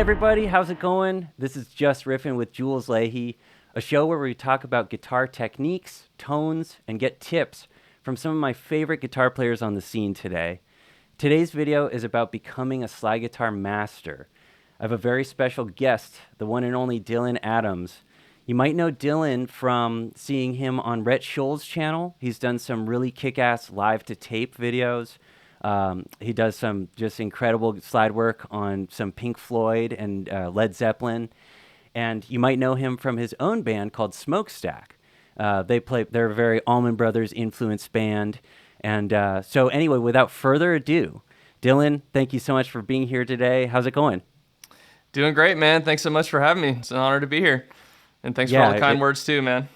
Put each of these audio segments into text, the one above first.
everybody, how's it going? This is Just Riffin with Jules, Leyhe, a show where we talk about guitar techniques, tones, and get tips from some of my favorite guitar players on the scene today. Today's video is about becoming a slide guitar master. I have a very special guest, the one and only Dylan Adams. You might know Dylan from seeing him on Rhett Scholl's channel. He's done some really kick-ass live-to-tape videos. He does some just incredible slide work on some Pink Floyd and Led Zeppelin. And you might know him from his own band called Smokestack. They're a very Allman Brothers influenced band. And so anyway, without further ado, Dylan, thank you so much for being here today. How's it going? Doing great, man. Thanks so much for having me. It's an honor to be here. And thanks for all the kind words too, man.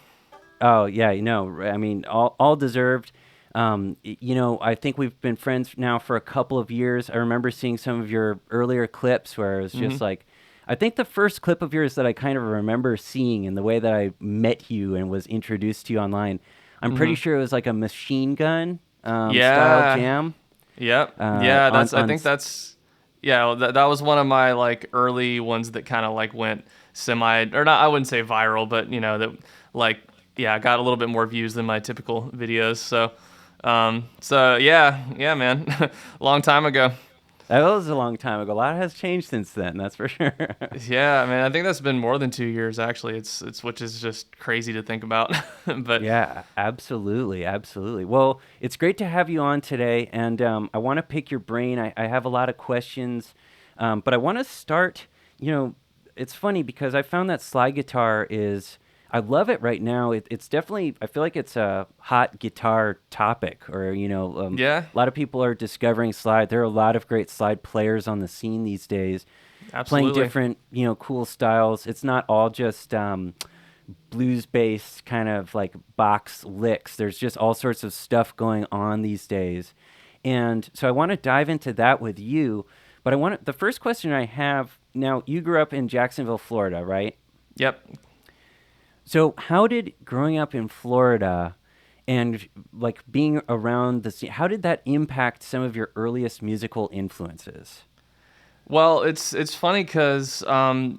Oh, yeah, I mean, all deserved. I think we've been friends now for a couple of years. I remember seeing some of your earlier clips where it was just like, I think the first clip of yours that I kind of remember seeing in the way that I met you and was introduced to you online, I'm pretty sure it was like a machine gun style jam. Yep. That was one of my like early ones that kind of like went I wouldn't say viral, but got a little bit more views than my typical videos. So man, long time ago. That was a long time ago. A lot has changed since then, that's for sure. Yeah, man, I think that's been more than 2 years actually. It's which is just crazy to think about. But yeah, absolutely. Well, it's great to have you on today, and I want to pick your brain. I have a lot of questions, but I want to start. It's funny because I found that slide guitar I love it right now. It's definitely, I feel like it's a hot guitar topic, or, a lot of people are discovering slide. There are a lot of great slide players on the scene these days. Absolutely. Playing different, cool styles. It's not all just blues-based kind of like box licks. There's just all sorts of stuff going on these days. And so I want to dive into that with you. But the first question I have, now you grew up in Jacksonville, Florida, right? Yep. So how did growing up in Florida and like being around the scene, how did that impact some of your earliest musical influences? Well, it's funny because, obviously,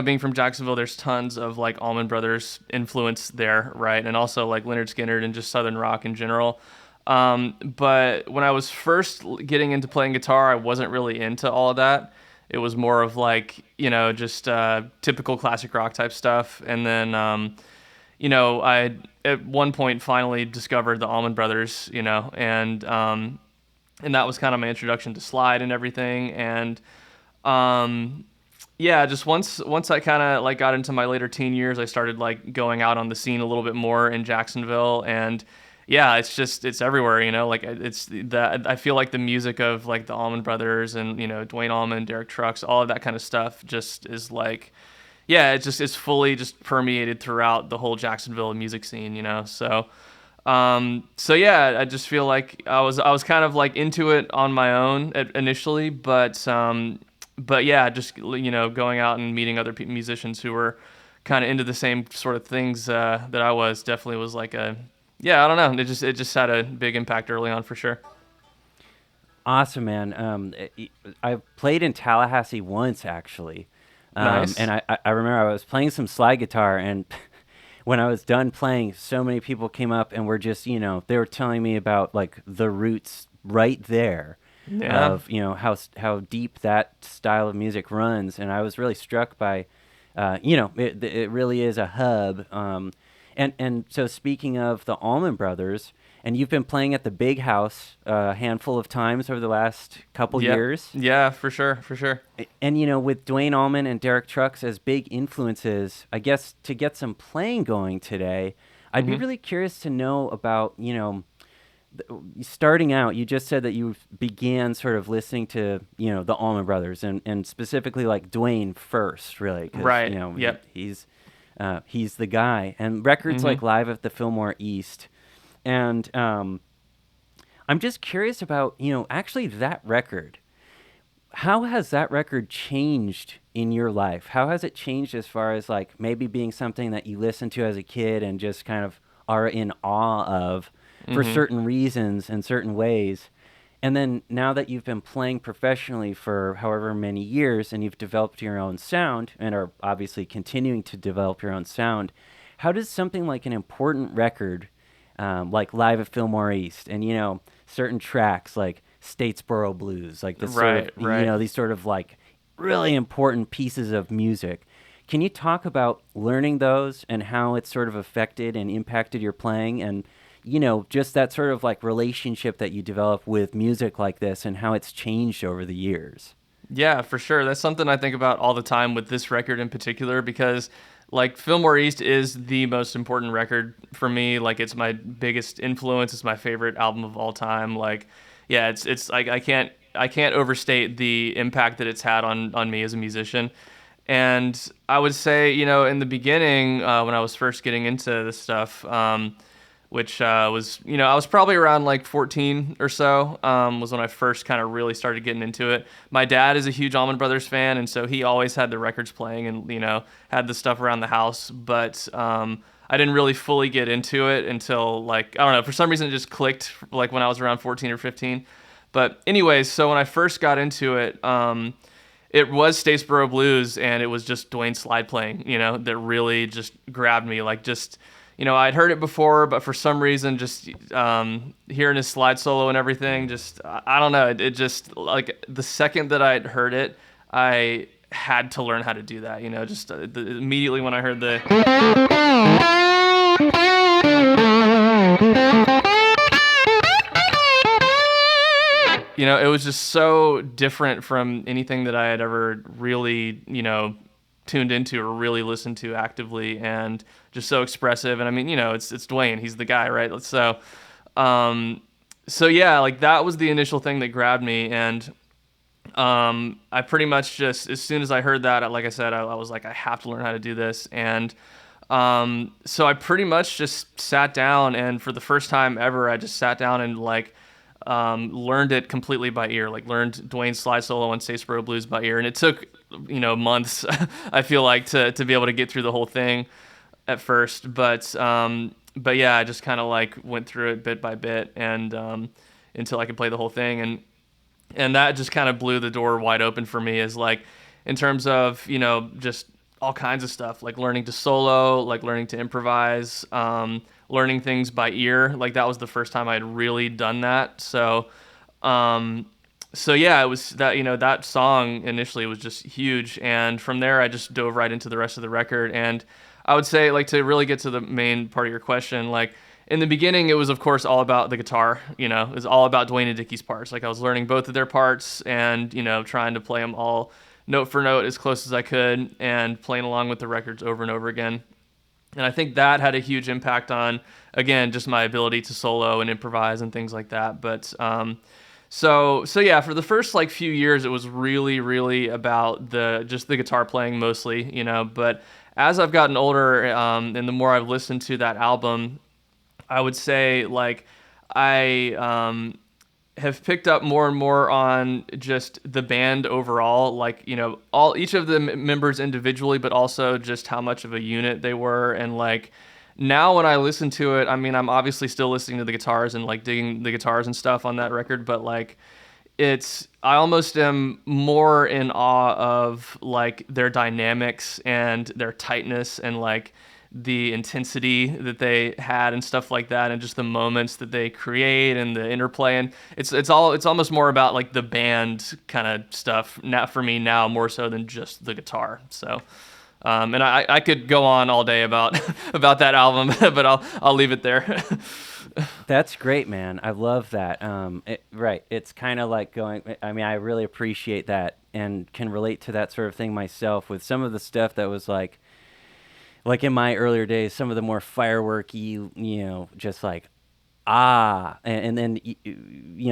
being from Jacksonville, there's tons of like Allman Brothers influence there, right? And also like Lynyrd Skynyrd and just Southern rock in general. But when I was first getting into playing guitar, I wasn't really into all of that. It was more of like, just typical classic rock type stuff. And then, I at one point finally discovered the Allman Brothers, and that was kind of my introduction to slide and everything. And just once I kind of like got into my later teen years, I started like going out on the scene a little bit more in Jacksonville. And yeah, it's everywhere, like I feel like the music of like the Allman Brothers and, Dwayne Allman, Derek Trucks, all of that kind of stuff just is like, it's fully just permeated throughout the whole Jacksonville music scene, so I just feel like I was kind of like into it on my own initially, but just, going out and meeting other musicians who were kind of into the same sort of things that I was definitely was like I don't know. It just had a big impact early on for sure. Awesome, man. I played in Tallahassee once, actually. Nice. And I remember I was playing some slide guitar, and when I was done playing, so many people came up and were just, they were telling me about like the roots right there of, how deep that style of music runs. And I was really struck by, it really is a hub. And so speaking of the Allman Brothers, and you've been playing at the Big House a handful of times over the last couple years. Yeah, for sure. And, with Dwayne Allman and Derek Trucks as big influences, I guess to get some playing going today, I'd be really curious to know about, starting out, you just said that you began sort of listening to, the Allman Brothers and specifically like Dwayne first, really. 'Cause, right. He's the guy. And records like Live at the Filmore East. And I'm just curious about, actually that record. How has that record changed in your life? How has it changed as far as like maybe being something that you listened to as a kid and just kind of are in awe of for certain reasons and certain ways? And then now that you've been playing professionally for however many years and you've developed your own sound and are obviously continuing to develop your own sound, how does something like an important record, like Live at Filmore East, and certain tracks like Statesboro Blues, like this sort of Right. these sort of like really important pieces of music. Can you talk about learning those and how it's sort of affected and impacted your playing and just that sort of like relationship that you develop with music like this and how it's changed over the years? Yeah, for sure. That's something I think about all the time with this record in particular because like Fillmore East is the most important record for me. Like it's my biggest influence. It's my favorite album of all time. Like, yeah, it's like I can't overstate the impact that it's had on me as a musician. And I would say, in the beginning, when I was first getting into this stuff, which was, I was probably around like 14 or so, was when I first kind of really started getting into it. My dad is a huge Allman Brothers fan, and so he always had the records playing and, had the stuff around the house. But I didn't really fully get into it until, like, I don't know, for some reason it just clicked, like when I was around 14 or 15. But anyways, so when I first got into it, it was Statesboro Blues, and it was just Dwayne Slide playing, that really just grabbed me. Like, just, I'd heard it before, but for some reason, just hearing his slide solo and everything, just, I don't know. It just, like, the second that I'd heard it, I had to learn how to do that, just immediately when I heard the. It was just so different from anything that I had ever really, tuned into or really listened to actively, and just so expressive. And I mean, it's Dwayne, he's the guy, right? So yeah, like that was the initial thing that grabbed me, and I pretty much just, as soon as I heard that, like I said, I was like, I have to learn how to do this, and so I pretty much just sat down, and for the first time ever, I just sat down and like. Learned it completely by ear, like learned Dwayne's slide solo on Statesboro Blues by ear. And it took, months, I feel like, to be able to get through the whole thing at first. But yeah, I just kind of like went through it bit by bit and until I could play the whole thing. And that just kind of blew the door wide open for me as like, in terms of, just all kinds of stuff, like learning to solo, like learning to improvise, learning things by ear. Like that was the first time I had really done that. So yeah, it was that, that song initially was just huge. And from there, I just dove right into the rest of the record. And I would say, like, to really get to the main part of your question, like in the beginning, it was of course all about the guitar, it was all about Dwayne and Dickie's parts. Like I was learning both of their parts and, trying to play them all note for note as close as I could and playing along with the records over and over again. And I think that had a huge impact on, again, just my ability to solo and improvise and things like that. But so yeah, for the first like few years, it was really, really about just the guitar playing mostly, But as I've gotten older, and the more I've listened to that album, I would say like I have picked up more and more on just the band overall, like, each of the members individually, but also just how much of a unit they were. And like now when I listen to it, I mean, I'm obviously still listening to the guitars and like digging the guitars and stuff on that record, but like I almost am more in awe of like their dynamics and their tightness and like the intensity that they had and stuff like that, and just the moments that they create and the interplay. And it's almost more about like the band kind of stuff now for me now, more so than just the guitar. So and I could go on all day about about that album, but I'll leave it there. That's great, man. I love that. Right. It's kind of like I mean, I really appreciate that and can relate to that sort of thing myself with some of the stuff that was like in my earlier days, some of the more fireworky, just like, and then,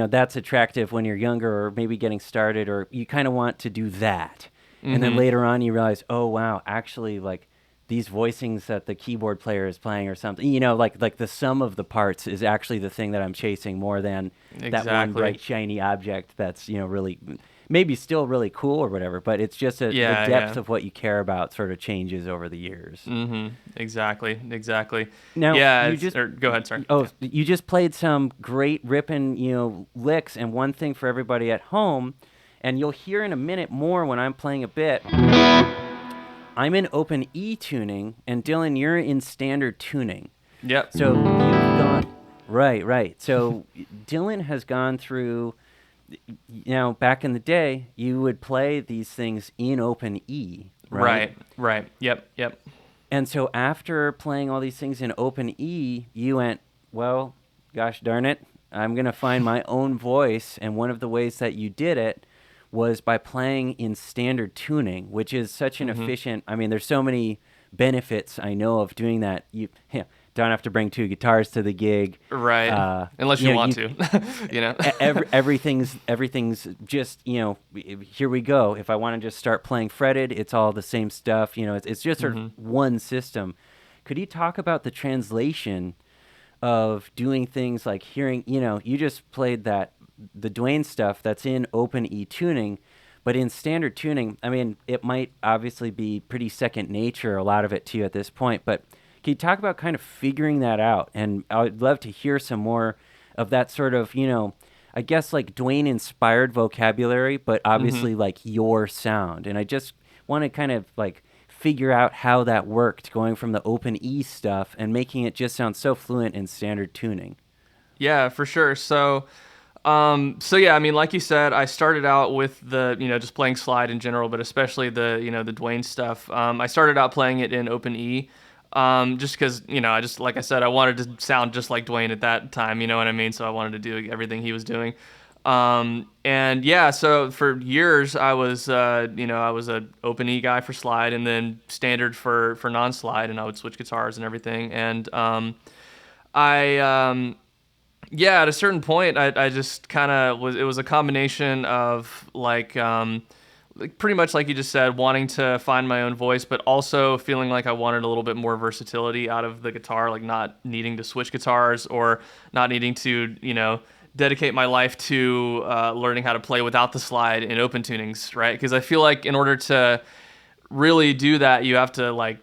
that's attractive when you're younger or maybe getting started, or you kind of want to do that. Mm-hmm. And then later on you realize, oh, wow, actually, like, these voicings that the keyboard player is playing or something, like the sum of the parts is actually the thing that I'm chasing more than that one bright, shiny object that's, really maybe still really cool or whatever, but it's just the Yeah, depth yeah. of what you care about sort of changes over the years. Exactly, exactly. Now, Yeah, you it's just or go ahead, sorry. oh, Yeah. you just played some great ripping, licks, and one thing for everybody at home, and you'll hear in a minute more when I'm playing a bit. I'm in open E tuning, and Dylan, you're in standard tuning. Yep. So you've gone right, right. So Dylan has gone through. Back in the day, you would play these things in open E, right? Right, right. Yep, yep. And so after playing all these things in open E, you went, well, gosh darn it, I'm going to find my own voice. And one of the ways that you did it was by playing in standard tuning, which is such an efficient, I mean, there's so many benefits I know of doing that. You don't have to bring two guitars to the gig. Right. Unless you want to, you know. Everything's just, here we go. If I want to just start playing fretted, it's all the same stuff. It's just sort of one system. Could you talk about the translation of doing things like hearing, you just played the Dwayne stuff that's in open E tuning, but in standard tuning, I mean, it might obviously be pretty second nature, a lot of it to you at this point, but can you talk about kind of figuring that out? And I'd love to hear some more of that sort of, I guess like Dwayne inspired vocabulary, but obviously like your sound. And I just want to kind of like figure out how that worked, going from the open E stuff and making it just sound so fluent in standard tuning. Yeah, for sure. So yeah, I mean, like you said, I started out with the, just playing slide in general, but especially the, the Dwayne stuff. I started out playing it in open E, just because, like I said, I wanted to sound just like Dwayne at that time, you know what I mean? So I wanted to do everything he was doing. And yeah, so for years I was a open E guy for slide and then standard for non-slide, and I would switch guitars and everything. And, yeah, at a certain point, I just kind of it was a combination of like pretty much like you just said, wanting to find my own voice, but also feeling like I wanted a little bit more versatility out of the guitar, like not needing to switch guitars or not needing to, dedicate my life to learning how to play without the slide in open tunings, right? Because I feel like in order to really do that, you have to like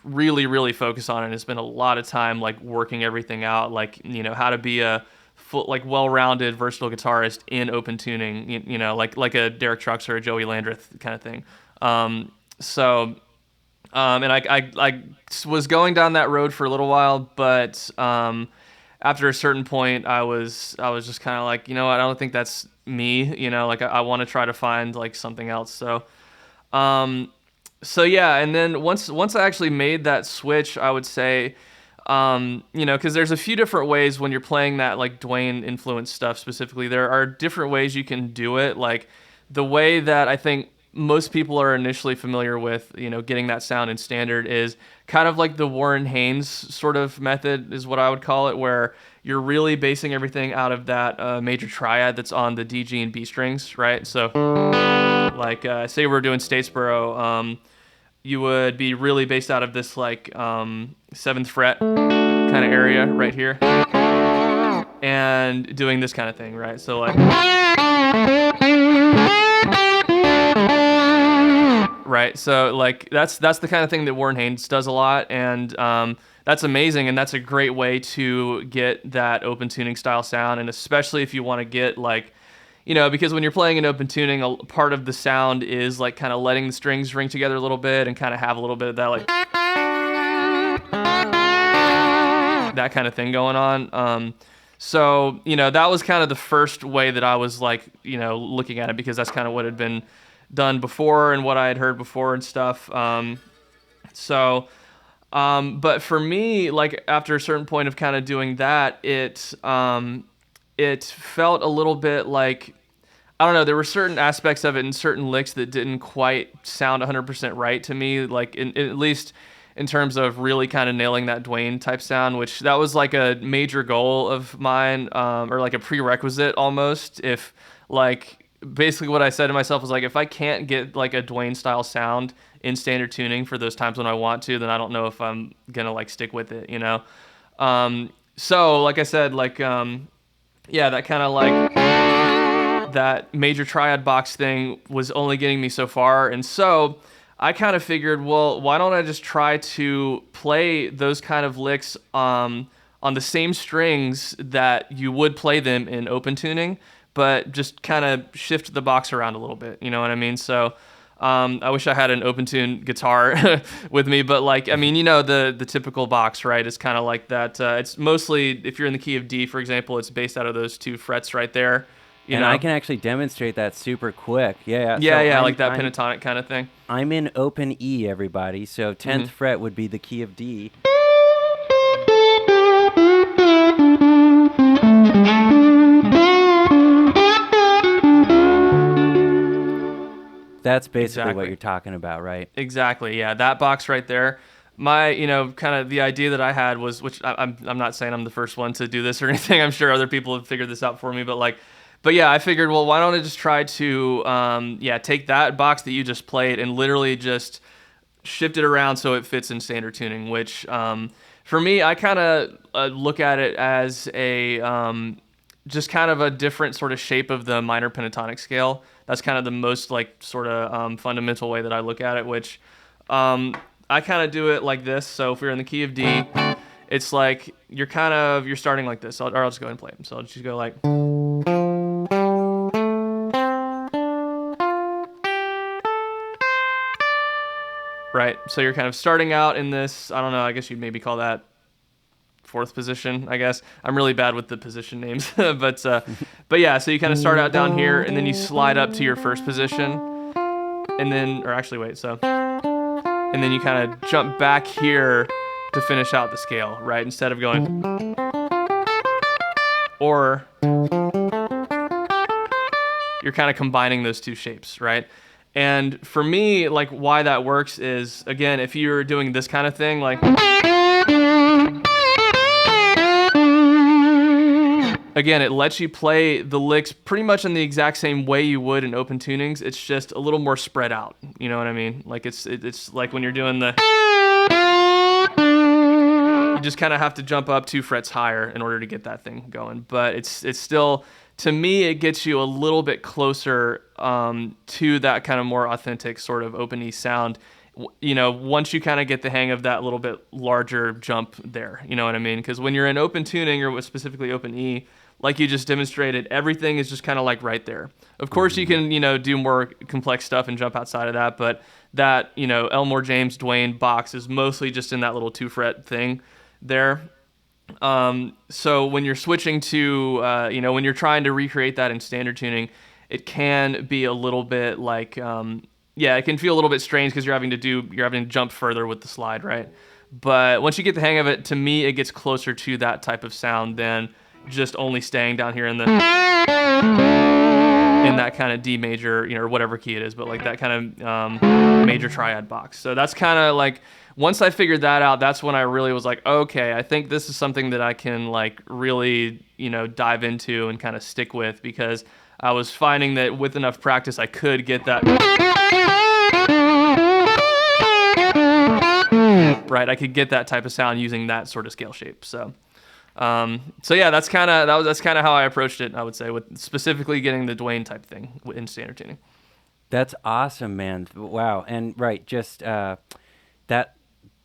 really, really focus on it. And spend a lot of time like working everything out, like, how to be a full, like well-rounded, versatile guitarist in open tuning, like a Derek Trucks or a Joey Landreth kind of thing. And I was going down that road for a little while, but after a certain point, I was just kind of like, I don't think that's me, like I want to try to find like something else. So yeah, and then once I actually made that switch, I would say, because there's a few different ways when you're playing that like Dwayne influenced stuff specifically. There are different ways you can do it. Like the way that I think most people are initially familiar with, getting that sound in standard is kind of like the Warren Haynes sort of method is what I would call it, where you're really basing everything out of that major triad that's on the D, G, and B strings, right? So like say we're doing Statesboro, you would be really based out of this like 7th fret kind of area right here, and doing this kind of thing, right? So like, right, so like that's the kind of thing that Warren Haynes does a lot, and that's amazing, and that's a great way to get that open tuning style sound, and especially if you want to get like, because when you're playing in open tuning, a part of the sound is like kind of letting the strings ring together a little bit and kind of have a little bit of that like that kind of thing going on. So that was kind of the first way that I was like, looking at it, because that's kind of what had been done before and what I had heard before and stuff. But for me, like after a certain point of kind of doing that, it felt a little bit like, I don't know, there were certain aspects of it and certain licks that didn't quite sound 100% right to me, like at least in terms of really kind of nailing that Dwayne type sound, which that was like a major goal of mine, or like a prerequisite almost. If like, basically what I said to myself was like, if I can't get like a Dwayne style sound in standard tuning for those times when I want to, then I don't know if I'm gonna like stick with it, So like I said, like, yeah, that kind of like that major triad box thing was only getting me so far. And so I kind of figured, well, why don't I just try to play those kind of licks on the same strings that you would play them in open tuning, but just kind of shift the box around a little bit. You know what I mean? So I wish I had an open tune guitar with me, but like, I mean, you know, the typical box, right, is kind of like that. It's mostly, if you're in the key of D, for example, it's based out of those two frets right there. You know? I can actually demonstrate that super quick. Yeah, So like that pentatonic kind of thing. I'm in open E, everybody. So 10th fret would be the key of D. That's basically what you're talking about, right? Exactly. Yeah, that box right there. My, you know, kind of the idea that I had was, which I'm not saying I'm the first one to do this or anything. I'm sure other people have figured this out for me, but yeah, I figured, well, why don't I just try to, take that box that you just played and literally just shift it around so it fits in standard tuning. Which, for me, I kind of look at it as a just kind of a different sort of shape of the minor pentatonic scale. That's kind of the most like sort of fundamental way that I look at it, which I kind of do it like this. So if we're in the key of D, it's like you're starting like this. I'll just go ahead and play them. So I'll just go like. Right. So you're kind of starting out in this, I don't know, I guess you'd maybe call that fourth position, I guess. I'm really bad with the position names, but yeah, so you kind of start out down here and then you slide up to your first position and then, or actually wait, and then you kind of jump back here to finish out the scale, right? Instead of going, or you're kind of combining those two shapes, right? And for me, like why that works is, again, if you're doing this kind of thing, like, again, it lets you play the licks pretty much in the exact same way you would in open tunings. It's just a little more spread out. You know what I mean? Like it's like when you're doing the, you just kind of have to jump up 2 frets higher in order to get that thing going. But it's still, to me, it gets you a little bit closer to that kind of more authentic sort of open E sound. You know, once you kind of get the hang of that little bit larger jump there, you know what I mean? Because when you're in open tuning or specifically open E, like you just demonstrated, everything is just kind of like right there. Of course, you can, you know, do more complex stuff and jump outside of that, but that, you know, Elmore James Dwayne box is mostly just in that little 2 fret thing there. So when you're switching to, you know, when you're trying to recreate that in standard tuning, it can be a little bit like, it can feel a little bit strange because you're having to jump further with the slide, right? But once you get the hang of it, to me, it gets closer to that type of sound than just only staying down here in that kind of D major, you know, or whatever key it is, but like that kind of major triad box. So that's kind of like, once I figured that out, that's when I really was like, okay, I think this is something that I can like really, you know, dive into and kind of stick with, because I was finding that with enough practice, I could get that. Right, I could get that type of sound using that sort of scale shape. So yeah, that's kind of how I approached it, I would say, with specifically getting the Dwayne type thing in standard tuning. That's awesome, man. Wow. And right, just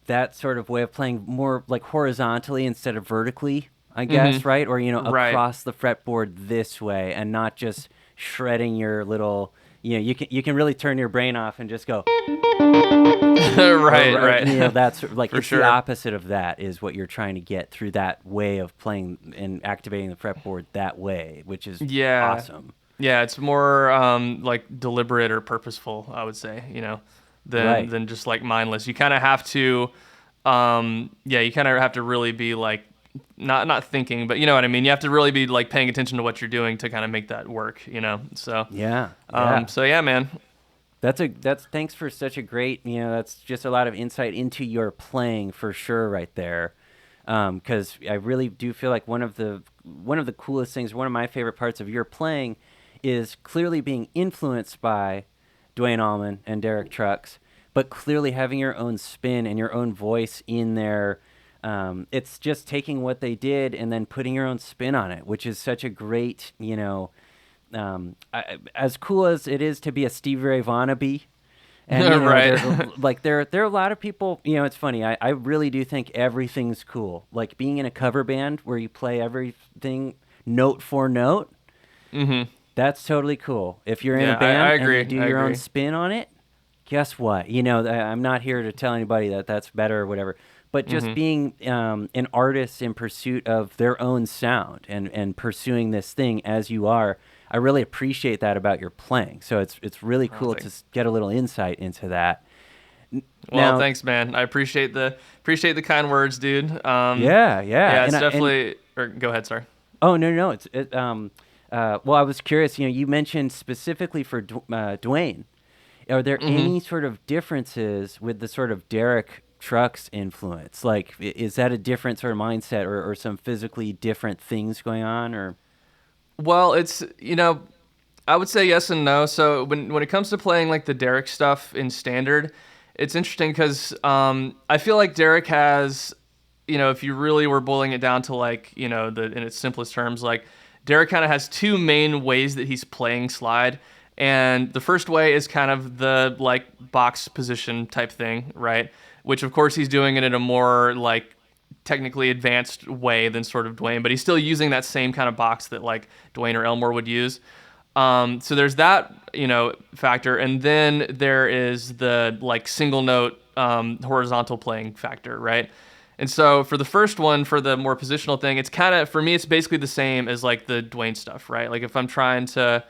that sort of way of playing more like horizontally instead of vertically, I guess, right? Or, you know, across the fretboard this way, and not just shredding your little, you know, you can really turn your brain off and just go. right. You know, that's like, For it's sure. the opposite of that is what you're trying to get through that way of playing and activating the fretboard that way, which is awesome. Yeah, it's more like deliberate or purposeful, I would say, you know, than just like mindless. You kind of have to, you kind of have to really be like, not thinking, but you know what I mean? You have to really be like paying attention to what you're doing to kind of make that work, you know? So, so yeah, man. That's thanks for such a great, you know, that's just a lot of insight into your playing for sure right there. Because I really do feel like one of the coolest things, one of my favorite parts of your playing is clearly being influenced by Dwayne Allman and Derek Trucks, but clearly having your own spin and your own voice in there. It's just taking what they did and then putting your own spin on it, which is such a great, you know, as cool as it is to be a Stevie Ray Vaughan, and Right. there are a lot of people. It's funny. I really do think everything's cool. Like being in a cover band where you play everything note for note. Mm-hmm. That's totally cool. If you're in a Yeah, I band and agree. you do I your own agree. spin on it, guess what? I'm not here to tell anybody that that's better or whatever. But just Mm-hmm. being an artist in pursuit of their own sound and pursuing this thing as you are, I really appreciate that about your playing. So it's really Oh, cool to get a little insight into that. well, Now, thanks, man. I appreciate the kind words, dude. yeah, yeah, Yeah, and it's I, and definitely. Or go ahead, sorry. oh no, no, well, I was curious. You mentioned specifically for Dwayne. Are there Mm-hmm. any sort of differences with the sort of Derek Trucks influence? Like, is that a different sort of mindset, or some physically different things going on? Or Well, it's I would say yes and no. So when it comes to playing like the Derek stuff in standard, it's interesting because I feel like Derek has, if you really were boiling it down to like the in its simplest terms, like Derek kind of has two main ways that he's playing slide, and the first way is kind of the like box position type thing, right? Which of course he's doing it in a more like technically advanced way than sort of Dwayne, but he's still using that same kind of box that like Dwayne or Elmore would use. So there's that, factor, and then there is the like single note horizontal playing factor, right? And so for the first one, for the more positional thing, it's kind of for me, it's basically the same as like the Dwayne stuff, right? Like if I'm trying to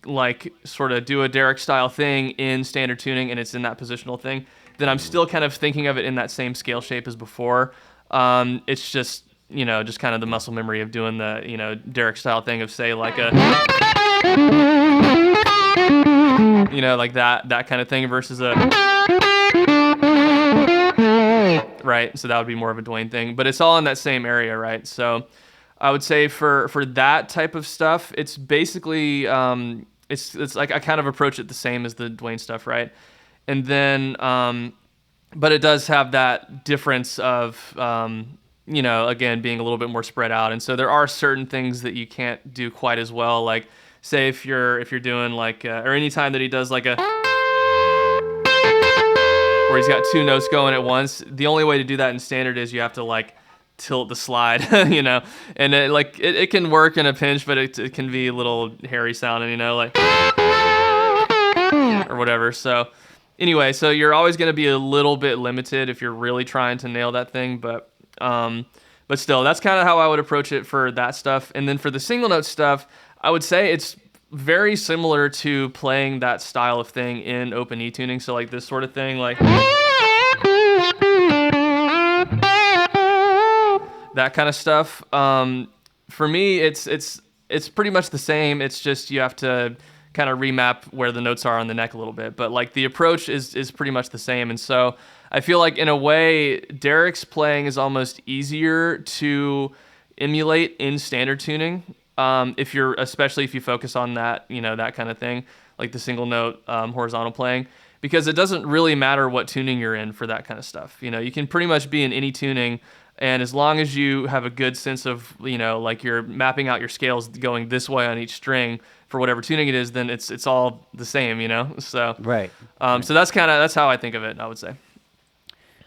like sort of do a Derek style thing in standard tuning and it's in that positional thing, then I'm still kind of thinking of it in that same scale shape as before. It's just just kind of the muscle memory of doing the Derek style thing of say like a like that kind of thing versus a right. So that would be more of a Dwayne thing, but it's all in that same area, right? So I would say for that type of stuff, it's basically it's like I kind of approach it the same as the Dwayne stuff, right? And then but it does have that difference of again being a little bit more spread out, and so there are certain things that you can't do quite as well, like say if you're doing like or any time that he does like a where he's got two notes going at once, the only way to do that in standard is you have to like tilt the slide, and it can work in a pinch, but it can be a little hairy sounding, like or whatever. So anyway, so you're always going to be a little bit limited if you're really trying to nail that thing, but still, that's kind of how I would approach it for that stuff. And then for the single note stuff, I would say it's very similar to playing that style of thing in open E tuning. So like this sort of thing, like that kind of stuff. For me, it's pretty much the same. It's just you have to kind of remap where the notes are on the neck a little bit, but like the approach is pretty much the same. And so I feel like in a way, Derek's playing is almost easier to emulate in standard tuning. Especially if you focus on that, that kind of thing, like the single note horizontal playing, because it doesn't really matter what tuning you're in for that kind of stuff. You can pretty much be in any tuning, and as long as you have a good sense of, like you're mapping out your scales going this way on each string for whatever tuning it is, then it's all the same, So, right, so right. that's how I think of it, I would say.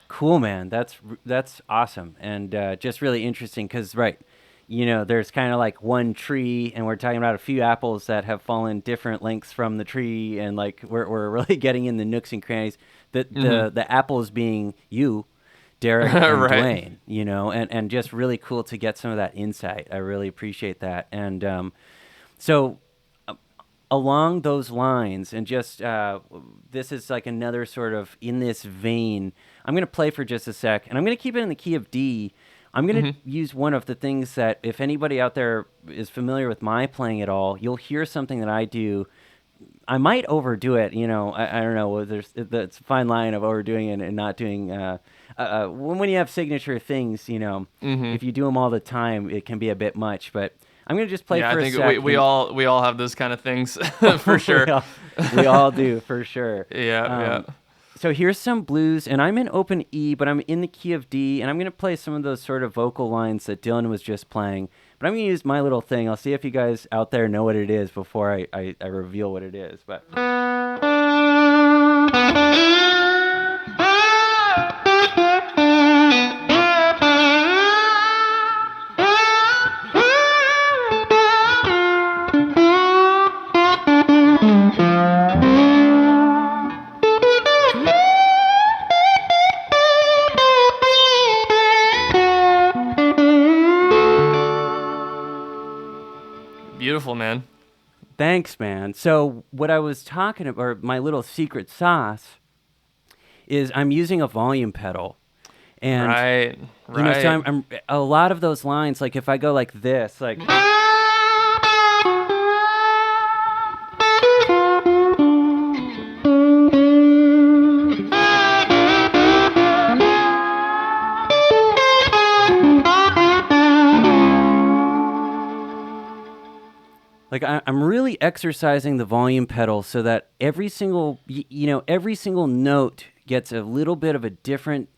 Cool, man. That's awesome, and just really interesting because right. There's kind of like one tree, and we're talking about a few apples that have fallen different lengths from the tree, and like we're really getting in the nooks and crannies. The apples being you, Derek and Right. Dwayne, and just really cool to get some of that insight. I really appreciate that. And so along those lines, and just this is like another sort of in this vein. I'm going to play for just a sec, and I'm going to keep it in the key of D. I'm going to use one of the things that, if anybody out there is familiar with my playing at all, you'll hear something that I do. I might overdo it, I don't know. It's a fine line of overdoing it and not doing. When you have signature things, if you do them all the time, it can be a bit much. But I'm going to just play Yeah, I for a think sec. we all have those kind of things for we, sure. all, we all do, for sure. Yeah. So here's some blues, and I'm in open E, but I'm in the key of D, and I'm going to play some of those sort of vocal lines that Dylan was just playing, But I'm going to use my little thing. I'll see if you guys out there know what it is before I reveal what it is. But Beautiful, man. thanks, man. So what I was talking about, or my little secret sauce, is I'm using a volume pedal. And Right, you know, so right. I'm a lot of those lines, like if I go like this, like I'm really exercising the volume pedal so that every single every single note gets a little bit of a different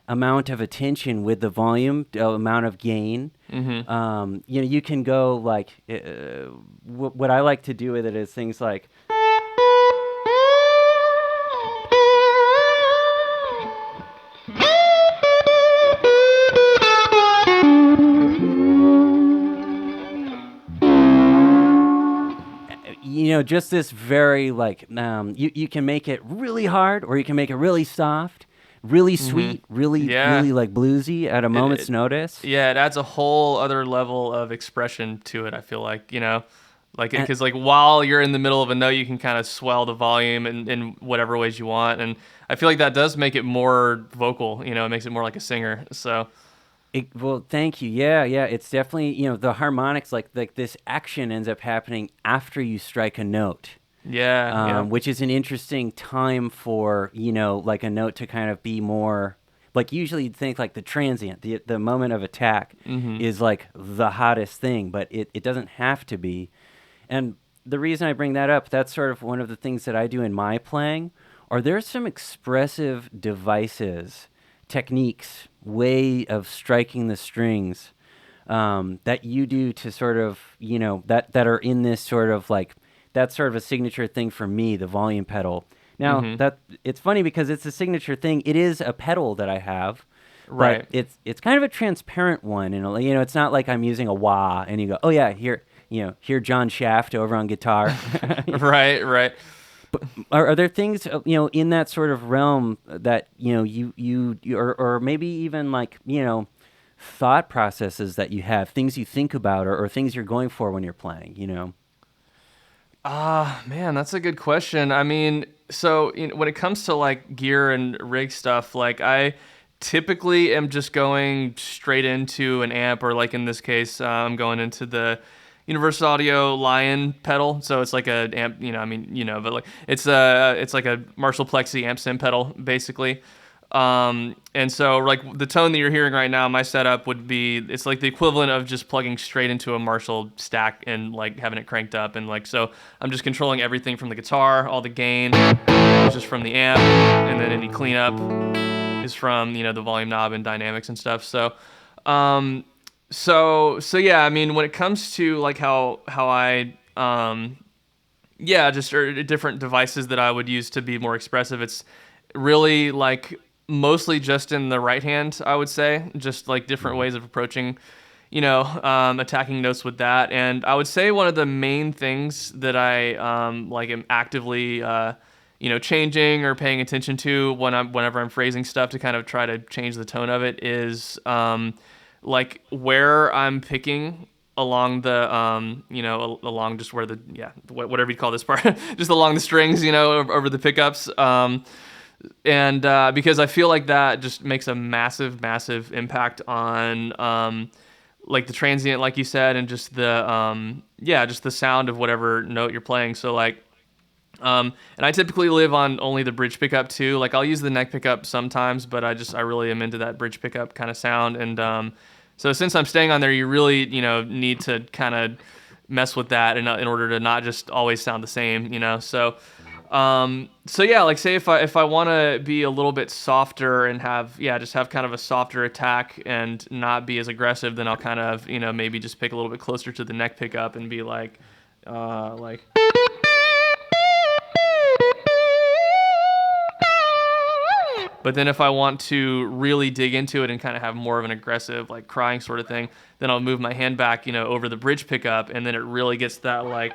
amount of attention with the volume amount of gain. You know, you can go like what I like to do with it is things like you know, just this very like you can make it really hard or you can make it really soft, really sweet, Yeah. really like bluesy at a It, moment's it, notice. yeah, it adds a whole other level of expression to it, I feel like, you know? Like, And because like while you're in the middle of a note, you can kind of swell the volume in whatever ways you want, and I feel like that does make it more vocal. You know, it makes it more like a singer. So well, thank you. Yeah, yeah. It's definitely, you know, the harmonics, like this action ends up happening after you strike a note, yeah, yeah, which is an interesting time for, you know, like a note to kind of be more, like usually you'd think like the transient, the moment of attack is like the hottest thing, but it doesn't have to be. And the reason I bring that up, that's sort of one of the things that I do in my playing, are there's some expressive devices, techniques, way of striking the strings that you do to sort of, you know, that are in this sort of like, that's sort of a signature thing for me, the volume pedal. Now, that it's funny because it's a signature thing. It is a pedal that I have, but right, it's kind of a transparent one, and you know, it's not like I'm using a wah and you go, oh yeah, here, you know, hear John Shaft over on guitar. right, right. Are there things you know in that sort of realm that you know or maybe even like you know thought processes that you have, things you think about, or things you're going for when you're playing, you know? Man, that's a good question. I mean, so when it comes to like gear and rig stuff, like I typically am just going straight into an amp, or like in this case, I'm going into the Universal Audio Lion pedal. So it's like a amp, you know, I mean, you know, but like it's like a Marshall Plexi amp sim pedal basically. And so like the tone that you're hearing right now, my setup would be, it's like the equivalent of just plugging straight into a Marshall stack and like having it cranked up. And like, so I'm just controlling everything from the guitar, all the gain is just from the amp, and then any cleanup is from, you know, the volume knob and dynamics and stuff. So, so yeah, I mean, when it comes to like how I, yeah, just different devices that I would use to be more expressive, it's really like mostly just in the right hand, I would say, just like different ways of approaching, you know, attacking notes with that. And I would say one of the main things that I like am actively, you know, changing or paying attention to whenever I'm phrasing stuff to kind of try to change the tone of it is like where I'm picking along the you know, along just where the, yeah, whatever you call this part, just along the strings, you know, over the pickups. And because I feel like that just makes a massive impact on like the transient, like you said, and just the yeah, just the sound of whatever note you're playing. So like, and I typically live on only the bridge pickup too. Like I'll use the neck pickup sometimes, but I really am into that bridge pickup kind of sound. And so since I'm staying on there, you really, you know, need to kind of mess with that in order to not just always sound the same, you know. So So yeah, like say if I want to be a little bit softer and just have kind of a softer attack and not be as aggressive, then I'll kind of, maybe just pick a little bit closer to the neck pickup and be like. But then if I want to really dig into it and kind of have more of an aggressive, like crying sort of thing, then I'll move my hand back, over the bridge pickup, and then it really gets that like.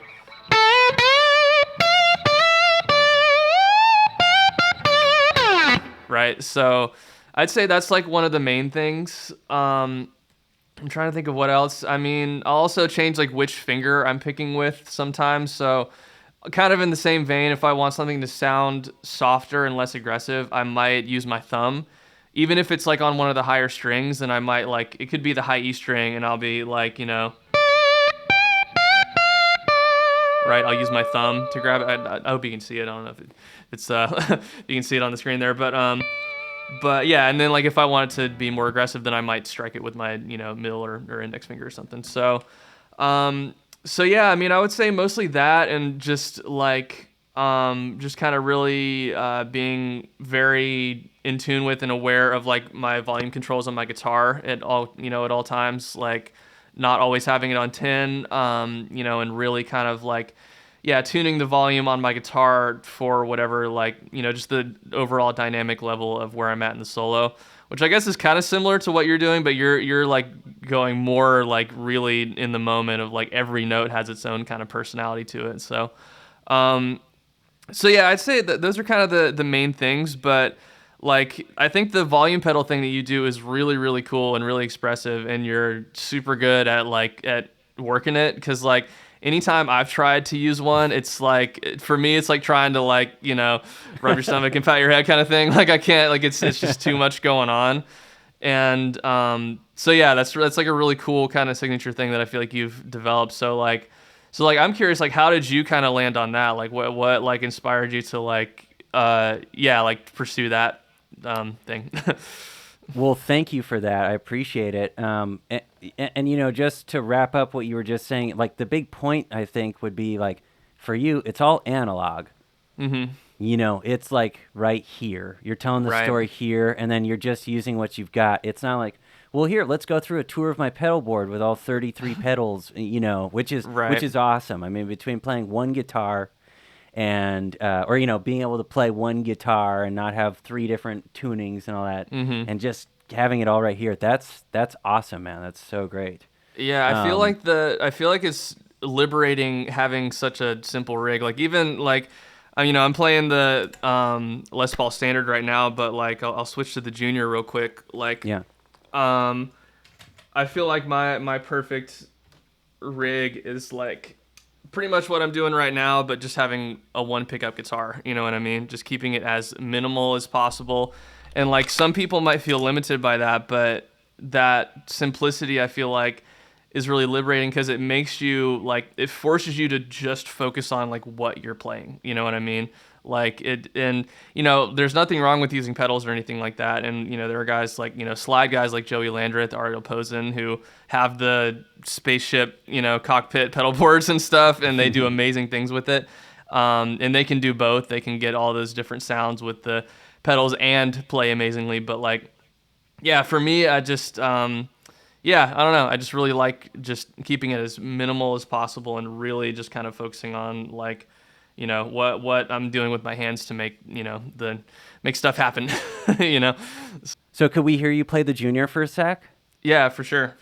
Right. So I'd say that's like one of the main things. I'm trying to think of what else. I mean, I'll also change like which finger I'm picking with sometimes. So kind of in the same vein, if I want something to sound softer and less aggressive, I might use my thumb. Even if it's like on one of the higher strings, then I might like, it could be the high E string and I'll be like, right, I'll use my thumb to grab it. I hope you can see it. I don't know if it's if you can see it on the screen there, but yeah, and then like if I want it to be more aggressive, then I might strike it with my middle or index finger or something. So yeah, I mean, I would say mostly that, and just like just kind of really being very in tune with and aware of like my volume controls on my guitar at all times, like not always having it on 10, and really kind of like, yeah, tuning the volume on my guitar for whatever, like, just the overall dynamic level of where I'm at in the solo, which I guess is kind of similar to what you're doing, but you're like going more like really in the moment of like every note has its own kind of personality to it. So yeah, I'd say that those are kind of the main things, but like I think the volume pedal thing that you do is really, really cool and really expressive, and you're super good at working it, because like anytime I've tried to use one, it's like, for me, it's like trying to like, rub your stomach and pat your head kind of thing. Like I can't, like it's just too much going on. And so yeah, that's like a really cool kind of signature thing that I feel like you've developed. So I'm curious, like how did you kind of land on that? Like what like inspired you to like like pursue that thing? Well, thank you for that. I appreciate it. And just to wrap up what you were just saying, like the big point I think would be like, for you, it's all analog. Mm-hmm. It's like right here. You're telling the Right. story here, and then you're just using what you've got. It's not like, well, here, let's go through a tour of my pedal board with all 33 pedals, which Right. is awesome. I mean, between playing one guitar and or being able to play one guitar and not have three different tunings and all that, Mm-hmm. and just having it all right here, that's awesome, man. That's so great. Yeah, I feel like it's liberating having such a simple rig. Like even like, I'm playing the Les Paul Standard right now, but like I'll switch to the Junior real quick. Like, Yeah. I feel like my perfect rig is like pretty much what I'm doing right now, but just having a one pickup guitar. You know what I mean? Just keeping it as minimal as possible. And like some people might feel limited by that, but that simplicity I feel like is really liberating, because it makes you like, it forces you to just focus on like what you're playing. You know what I mean? Like it, and there's nothing wrong with using pedals or anything like that. And there are guys like slide guys like Joey Landreth, Ariel Posen, who have the spaceship cockpit pedal boards and stuff, and they do amazing things with it. And they can do both. They can get all those different sounds with the pedals and play amazingly. But like, yeah, for me, I just I don't know. I just really like just keeping it as minimal as possible, and really just kind of focusing on like, what I'm doing with my hands to make, make stuff happen, So could we hear you play the Junior for a sec? Yeah, for sure.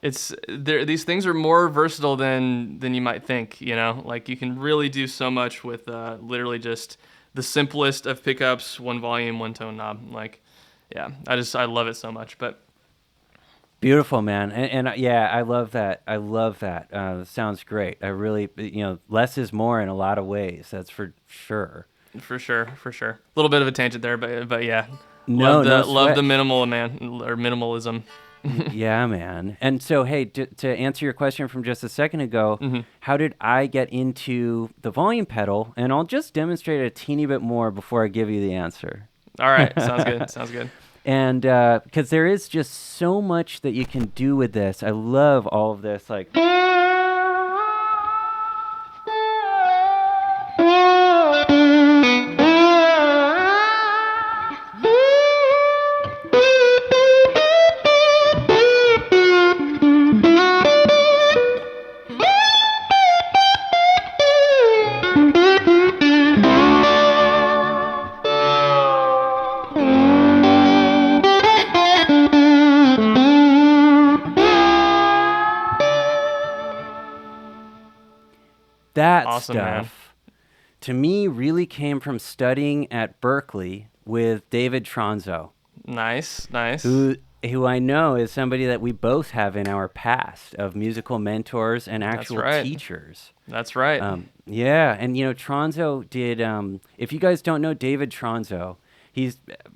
It's there. These things are more versatile than you might think. Like you can really do so much with literally just the simplest of pickups, one volume, one tone knob. Like, yeah, I love it so much. But Beautiful, man. And yeah, I love that. I love that. Sounds great. I really, less is more in a lot of ways. That's for sure. for sure, a little bit of a tangent there, but yeah, No, no love sweat. the minimal man or minimalism. Yeah, man. And so, hey, to answer your question from just a second ago, how did I get into the volume pedal? And I'll just demonstrate a teeny bit more before I give you the answer. All right, sounds good. Sounds good. And because there is just so much that you can do with this. I love all of this. Like, that Awesome, man. stuff to me really came from studying at Berkeley with David Tronzo, Nice, nice. who I know is somebody that we both have in our past of musical mentors and actual right. teachers. That's right. Yeah, and Tronzo did. If you guys don't know David Tronzo,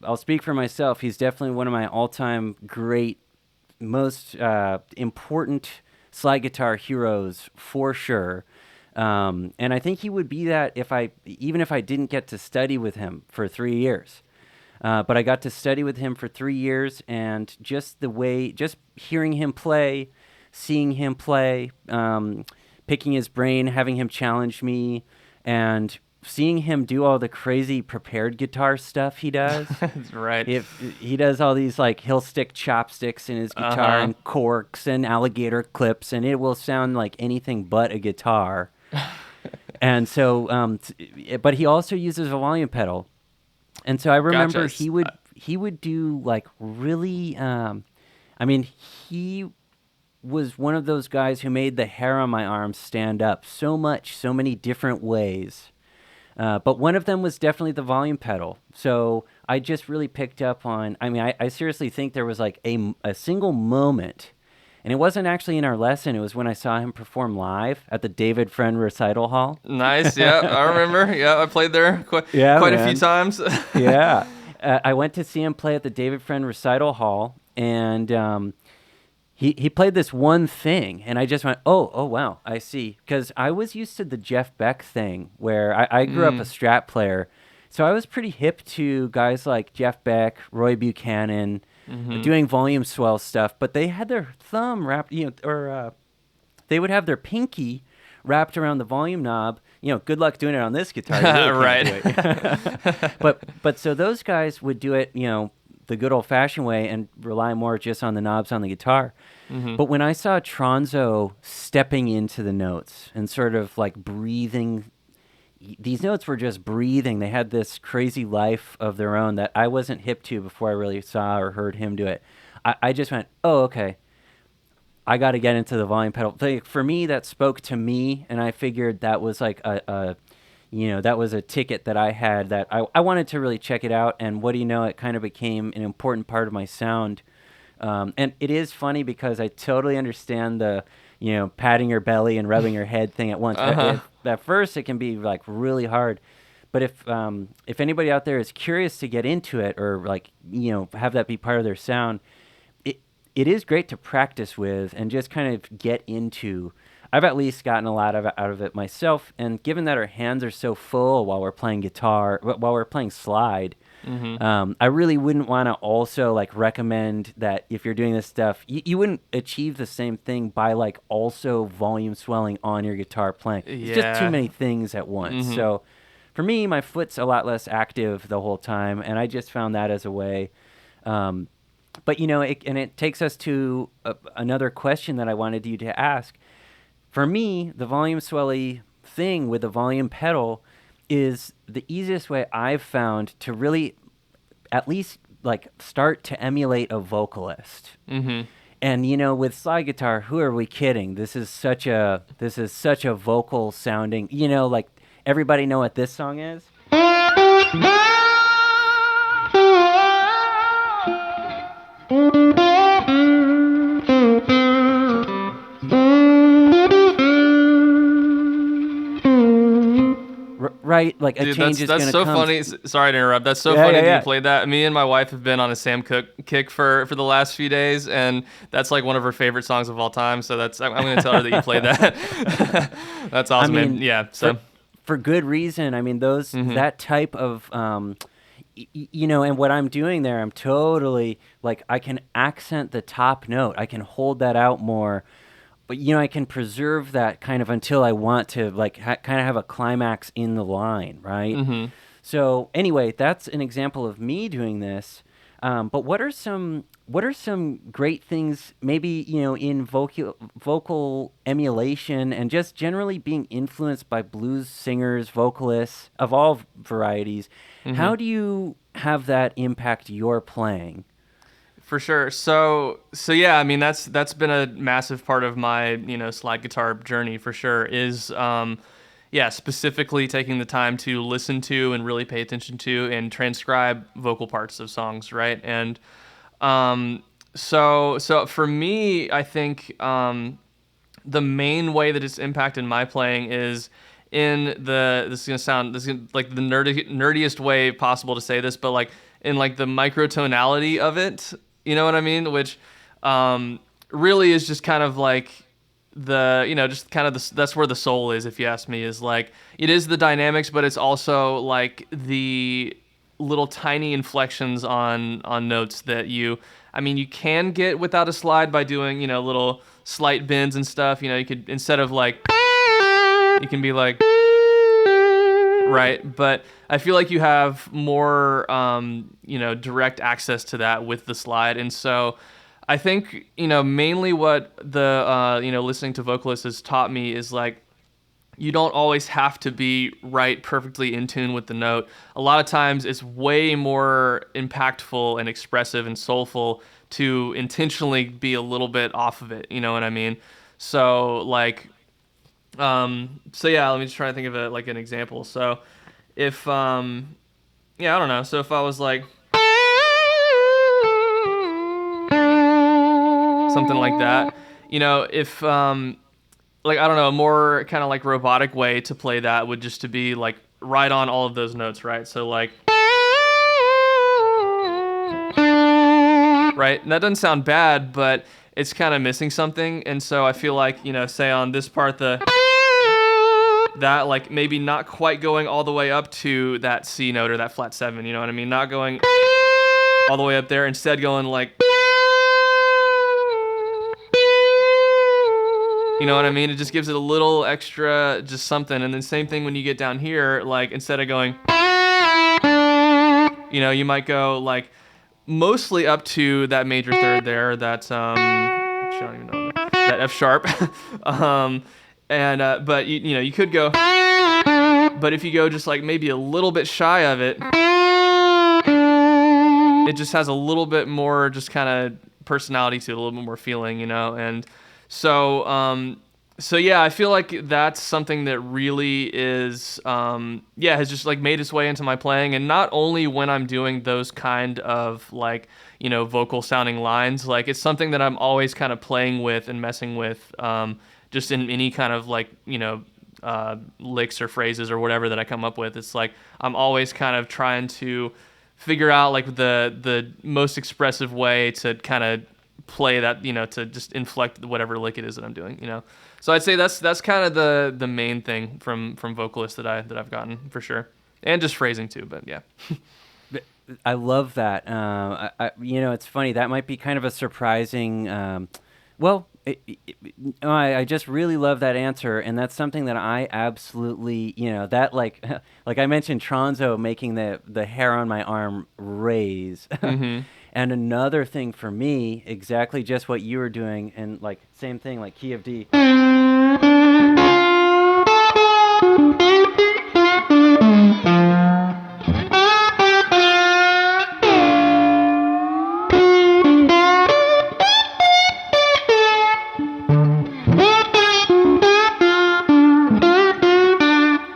I'll speak for myself. He's definitely one of my all-time great, most important slide guitar heroes for sure. And I think he would be that even if I didn't get to study with him for 3 years. But I got to study with him for 3 years, and just hearing him play, seeing him play, picking his brain, having him challenge me, and seeing him do all the crazy prepared guitar stuff he does. Right. If he does all these, like, he'll stick chopsticks in his guitar and corks and alligator clips, and it will sound like anything but a guitar. And so, but he also uses a volume pedal. And so I remember Gotcha. he would do like really, he was one of those guys who made the hair on my arm stand up so many different ways. But one of them was definitely the volume pedal. So I just really picked up on, I seriously think there was like a single moment, and it wasn't actually in our lesson. It was when I saw him perform live at the David Friend Recital Hall. Nice. Yeah, I remember. Yeah, I played there quite a few times. Yeah. I went to see him play at the David Friend Recital Hall, and he played this one thing, and I just went, oh, wow, I see. Because I was used to the Jeff Beck thing, where I grew up a Strat player, so I was pretty hip to guys like Jeff Beck, Roy Buchanan, doing volume swell stuff, but they had their thumb wrapped, they would have their pinky wrapped around the volume knob. Good luck doing it on this guitar. You really can't do it. But so those guys would do it, the good old-fashioned way and rely more just on the knobs on the guitar. But when I saw Tronzo stepping into the notes and sort of like breathing, these notes were just breathing. They had this crazy life of their own that I wasn't hip to before I really saw or heard him do it. I just went, oh, okay. I got to get into the volume pedal. For me, that spoke to me, and I figured that was like that was a ticket that I had that I wanted to really check it out. And what do you know, it kind of became an important part of my sound. And it is funny because I totally understand the, patting your belly and rubbing your head thing at once. At first, it can be like really hard. But if anybody out there is curious to get into it or like, have that be part of their sound, it is great to practice with and just kind of get into. I've at least gotten a lot out of it myself. And given that our hands are so full while we're playing guitar, while we're playing slide, I really wouldn't want to also like recommend that if you're doing this stuff, you wouldn't achieve the same thing by like also volume swelling on your guitar playing. It's just too many things at once. So for me, my foot's a lot less active the whole time, and I just found that as a way. But it takes us to another question that I wanted you to ask. For me, the volume swelly thing with the volume pedal is the easiest way I've found to really at least like start to emulate a vocalist. And with slide guitar, who are we kidding? This is such a vocal sounding, like everybody know what this song is? Right. right, like a Dude, change is that's going to so come. funny. Sorry to interrupt. That's so Yeah, funny yeah, that yeah. you played that. Me and my wife have been on a Sam Cooke kick for the last few days, and that's like one of her favorite songs of all time. So I'm going to tell her that you played that. That's I awesome, man. mean, Yeah. for So. for good reason. I mean, those Mhm. that type of and what I'm doing there, I'm totally like I can accent the top note. I can hold that out more, but I can preserve that kind of until I want to like kind of have a climax in the line, right? Mhm. So anyway, that's an example of me doing this. But what are some great things maybe in vocal emulation and just generally being influenced by blues singers, vocalists of all varieties? How Mhm. do you have that impact your playing? For sure. So yeah, I mean that's been a massive part of my slide guitar journey for sure. Is yeah, specifically taking the time to listen to and really pay attention to and transcribe vocal parts of songs, right? And so for me, I think the main way that it's impacted my playing is in this is gonna, like the nerdiest way possible to say this, but like in like the microtonality of it, you know what I mean? Which really is just kind of like just kind of that's where the soul is, if you ask me. Is like it is the dynamics, but it's also like the little tiny inflections on notes that you can get without a slide by doing little slight bends and stuff. You could, instead of like, you can be like, right, but I feel like you have more direct access to that with the slide. And so I think mainly what the listening to vocalists has taught me is like, you don't always have to be right perfectly in tune with the note. A lot of times it's way more impactful and expressive and soulful to intentionally be a little bit off of it. You know what I mean? So like, so yeah, let me just try to think of it like an example. So if, yeah, I don't know. So if I was like, something like that, if, like, I don't know, a more kind of like robotic way to play that would just to be like right on all of those notes, right? So like, right? And that doesn't sound bad, but it's kind of missing something. And so I feel like, say on this part, that like maybe not quite going all the way up to that C note or that flat 7, you know what I mean? Not going all the way up there, instead going like, you know what I mean? It just gives it a little extra, just something. And then same thing when you get down here, like instead of going, you might go like mostly up to that major third there. That's I don't even know that F sharp. But you could go, but if you go just like maybe a little bit shy of it, it just has a little bit more just kind of personality to it, a little bit more feeling, and so yeah, I feel like that's something that really is has just like made its way into my playing. And not only when I'm doing those kind of like vocal sounding lines, like it's something that I'm always kind of playing with and messing with, just in any kind of like licks or phrases or whatever that I come up with. It's like I'm always kind of trying to figure out like the most expressive way to kind of play that, to just inflect whatever lick it is that I'm doing, So I'd say that's kind of the main thing from vocalists that I've gotten for sure, and just phrasing too. But yeah. I love that. It's funny. That might be kind of a surprising. Well, I just really love that answer, and that's something that I absolutely, that like, like I mentioned, Tronzo making the hair on my arm raise, Mhm. and another thing for me, exactly just what you were doing, and like same thing, like key of D.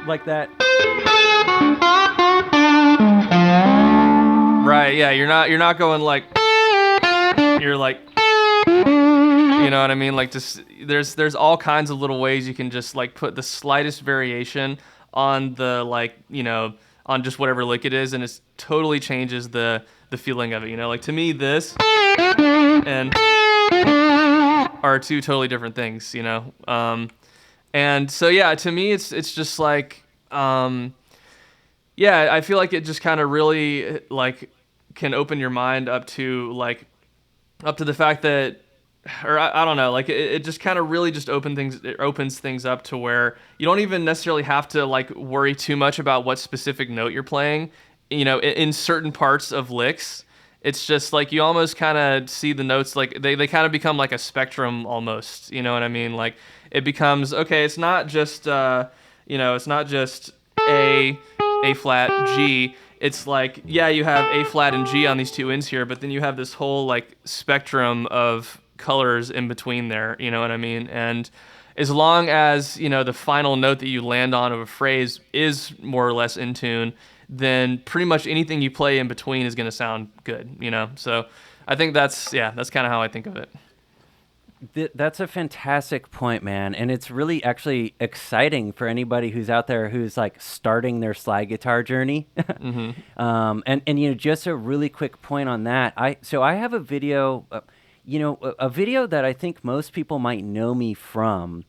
Like that. Right. Yeah. You're not going like. You're like. You know what I mean? Like just there's all kinds of little ways you can just like put the slightest variation on the on just whatever lick it is, and it totally changes the feeling of it. Like to me, this and are two totally different things. And so yeah, to me, it's just like yeah, I feel like it just kind of really like can open your mind up to the fact that, or I don't know, like it just kind of really just opens things up to where you don't even necessarily have to like worry too much about what specific note you're playing, in certain parts of licks. It's just like you almost kind of see the notes, like they kind of become like a spectrum almost, you know what I mean? Like it becomes, okay, it's not just, it's not just A flat, G. It's like, yeah, you have A flat and G on these two ends here, but then you have this whole like spectrum of colors in between there, you know what I mean? And as long as, the final note that you land on of a phrase is more or less in tune, then pretty much anything you play in between is going to sound good, So I think that's kind of how I think of it. That's a fantastic point, man. And it's really actually exciting for anybody who's out there who's like starting their slide guitar journey. Mm-hmm. And just a really quick point on that. I have a video, a video that I think most people might know me from.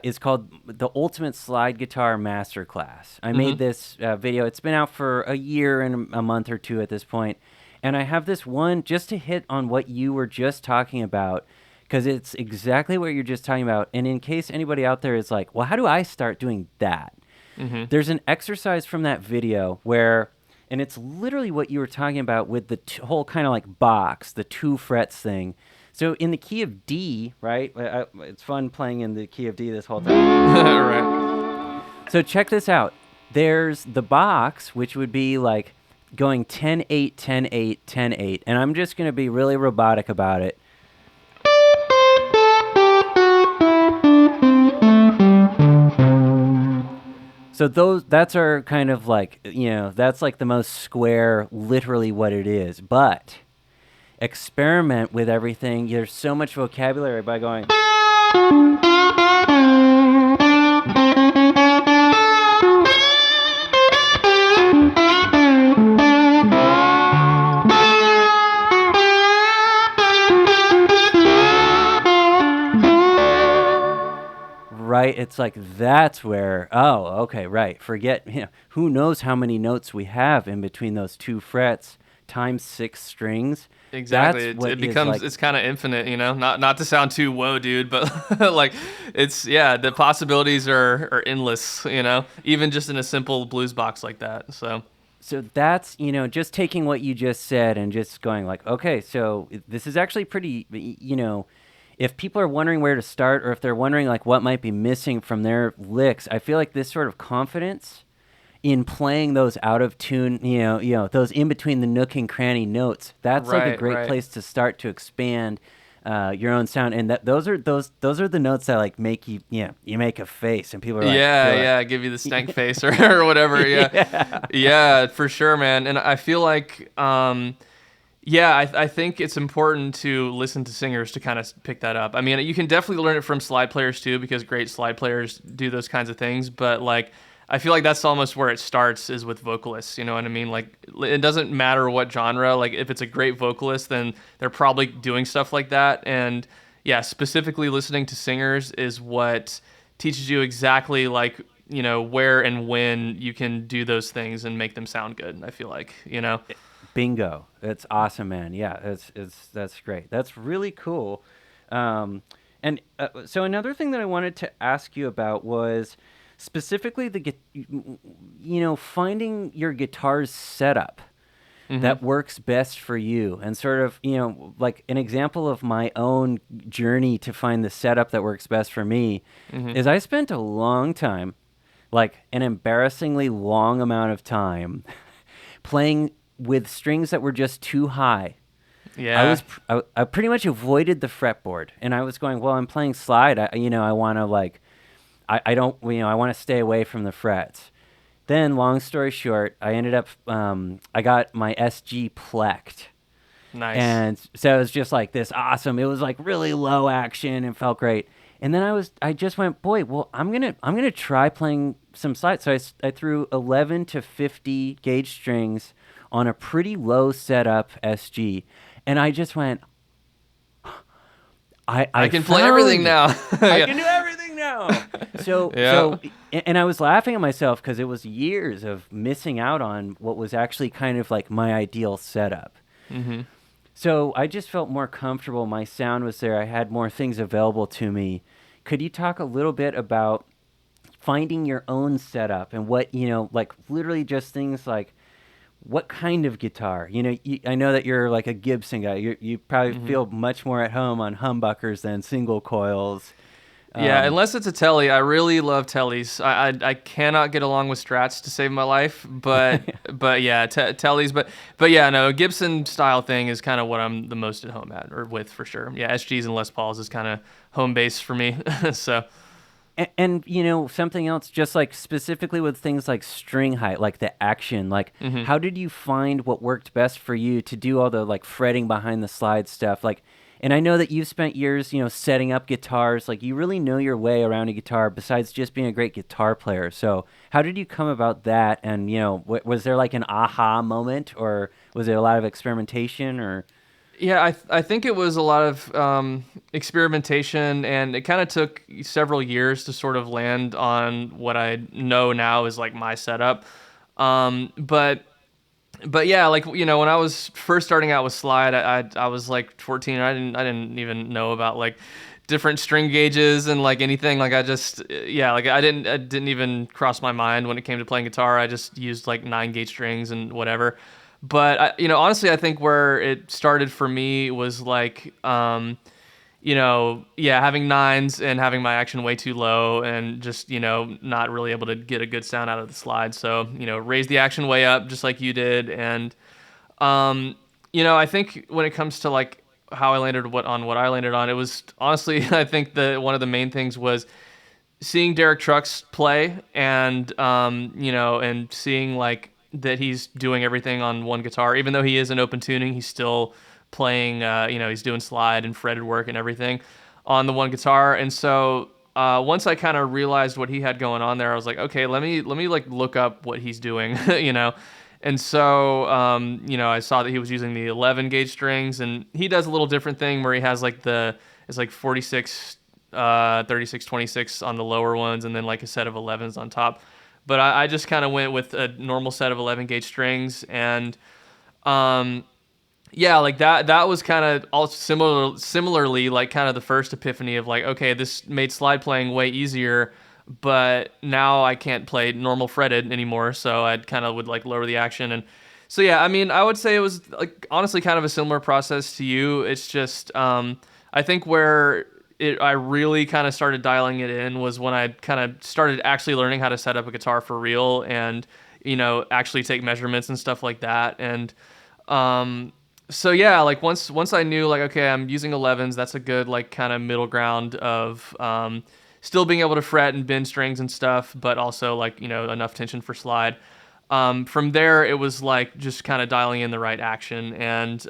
Is called the Ultimate Slide Guitar Masterclass. I made this video. It's been out for a year and a month or two at this point. And I have this one just to hit on what you were just talking about, because it's exactly what you're just talking about. And in case anybody out there is like, well, how do I start doing that? Mm-hmm. There's an exercise from that video where, and it's literally what you were talking about with the whole kind of like box, the 2 frets thing. So in the key of D, right? It's fun playing in the key of D this whole time. Right. So check this out. There's the box, which would be like going 10-8, 10-8, 10-8. And I'm just going to be really robotic about it. So that's our kind of like, that's like the most square, literally what it is. But experiment with everything. There's so much vocabulary by going. Right? It's like that's where, oh, okay, right. Forget, who knows how many notes we have in between those 2 frets times 6 strings. Exactly. It becomes like, it's kind of infinite, not to sound too whoa, dude, but like the possibilities are endless, even just in a simple blues box like that. So that's, just taking what you just said and just going like, okay, so this is actually pretty, if people are wondering where to start, or if they're wondering like what might be missing from their licks, I feel like this sort of confidence in playing those out of tune, those in between the nook and cranny notes, that's like a great place to start to expand your own sound. And those are the notes that like make you, you make a face, and people are like, give you the stank face or whatever. Yeah, for sure, man. And I feel like, I think it's important to listen to singers to kind of pick that up. I mean, you can definitely learn it from slide players too, because great slide players do those kinds of things. But like, I feel like that's almost where it starts, is with vocalists. You know what I mean? Like, it doesn't matter what genre. Like, if it's a great vocalist, then they're probably doing stuff like that. And yeah, specifically listening to singers is what teaches you exactly like, where and when you can do those things and make them sound good. I feel like, Bingo. That's awesome, man. Yeah, that's great. That's really cool. So another thing that I wanted to ask you about was specifically finding your guitar's setup that works best for you, and sort of, like an example of my own journey to find the setup that works best for me is I spent a long time, like an embarrassingly long amount of time playing with strings that were just too high. Yeah. I pretty much avoided the fretboard, and I was going, well, I'm playing slide. I want to like, I don't, I want to stay away from the frets. Then, long story short, I ended up, I got my SG plecked. Nice. And so it was just like this awesome, it was like really low action and felt great. And then I just went, boy, well, I'm gonna try playing some slides. So I threw 11 to 50 gauge strings on a pretty low setup SG, and I just went, I I can play everything found it. now. I Yeah. can do everything now. So Yeah. so and I was laughing at myself because it was years of missing out on what was actually kind of like my ideal setup. Hmm. So I just felt more comfortable. My sound was there. I had more things available to me. Could you talk a little bit about finding your own setup and what, like literally just things like what kind of guitar? I know that you're like a Gibson guy. You probably Hmm. feel much more at home on humbuckers than single coils. Yeah, Um, unless it's a telly, I really love tellies. I cannot get along with Strats to save my life, but yeah, tellies. But yeah, no, Gibson style thing is kind of what I'm the most at home at or with for sure. Yeah, SGs and Les Pauls is kind of home base for me. So and something else, just like specifically with things like string height, like the action, like hmm. how did you find what worked best for you to do all the like fretting behind the slide stuff? Like, and I know that you've spent years, setting up guitars. Like, you really know your way around a guitar besides just being a great guitar player. So, how did you come about that? And was there like an aha moment, or was it a lot of experimentation, or? Yeah, I think it was a lot of experimentation, and it kind of took several years to sort of land on what I know now is like my setup. But yeah, like when I was first starting out with slide, I was like 14. I didn't even know about like different string gauges and like anything. Like I just yeah, like I didn't even cross my mind when it came to playing guitar. I just used like 9 gauge strings and whatever. But honestly, I think where it started for me was like yeah, having nines and having my action way too low and just, not really able to get a good sound out of the slide. So, raise the action way up just like you did. And, I think when it comes to like how I landed what I landed on, it was honestly, I think one of the main things was seeing Derek Trucks play and, and seeing like that he's doing everything on one guitar, even though he is an open tuning, he's still playing, he's doing slide and fretted work and everything on the one guitar. And so once I kind of realized what he had going on there, I was like, okay, let me like look up what he's doing, And so, I saw that he was using the 11 gauge strings, and he does a little different thing where he has like it's like 46, 36, 26 on the lower ones, and then like a set of 11s on top. But I just kind of went with a normal set of 11 gauge strings, and um, yeah, like that was kind of all similarly like kind of the first epiphany of like, okay, this made slide playing way easier, but now I can't play normal fretted anymore, so I kind of would like lower the action. And so yeah, I mean, I would say it was like honestly kind of a similar process to you. It's just I think where I really kind of started dialing it in was when I kind of started actually learning how to set up a guitar for real and actually take measurements and stuff like that. And um, so yeah, like once I knew like, okay, I'm using 11s, that's a good like kind of middle ground of still being able to fret and bend strings and stuff, but also like enough tension for slide. From there, it was like just kind of dialing in the right action. And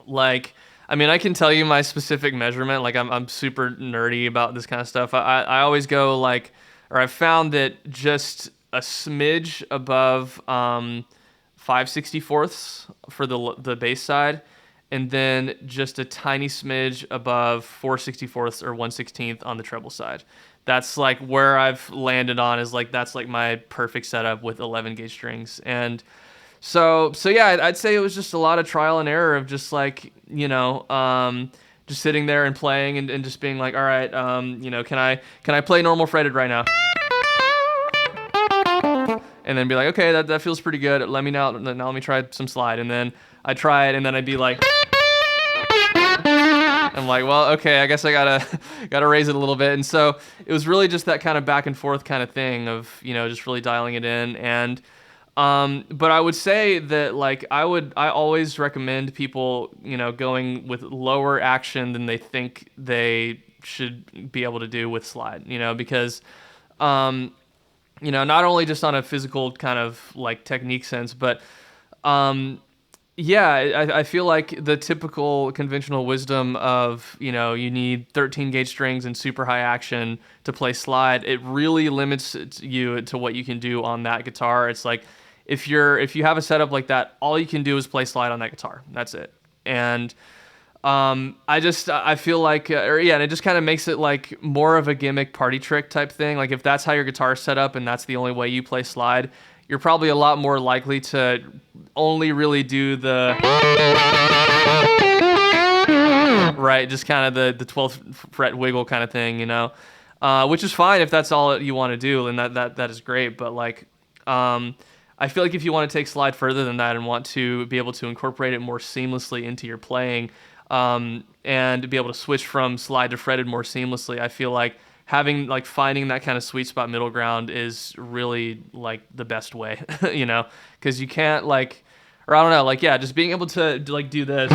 like, I mean, I can tell you my specific measurement. Like, I'm super nerdy about this kind of stuff. I always go like, or I've found that just a smidge above 5/64ths for the bass side, and then just a tiny smidge above 4/64ths or 1/16th on the treble side. That's like where I've landed on is like that's like my perfect setup with 11 gauge strings. And so yeah, I'd say it was just a lot of trial and error of just like just sitting there and playing and just being like, all right, can I play normal fretted right now? And then be like, okay, that feels pretty good. Now let me try some slide. And then I try it, and then I'd be like, I'm like, well, okay, I guess I gotta gotta raise it a little bit. And so it was really just that kind of back and forth kind of thing of just really dialing it in. And but I would say that like I always recommend people going with lower action than they think they should be able to do with slide. Because not only just on a physical kind of like technique sense, but Yeah, I feel like the typical conventional wisdom of, you need 13 gauge strings and super high action to play slide, it really limits you to what you can do on that guitar. It's like if you have a setup like that, all you can do is play slide on that guitar. That's it. And I feel like, and it just kind of makes it like more of a gimmick party trick type thing. Like if that's how your guitar's set up and that's the only way you play slide, you're probably a lot more likely to only really do the right, just kind of the 12th fret wiggle kind of thing, which is fine if that's all you want to do, and that is great. But like, I feel like if you want to take slide further than that and want to be able to incorporate it more seamlessly into your playing, and be able to switch from slide to fretted more seamlessly, I feel like finding that kind of sweet spot middle ground is really like the best way, because you can't or I don't know, just being able to like do this.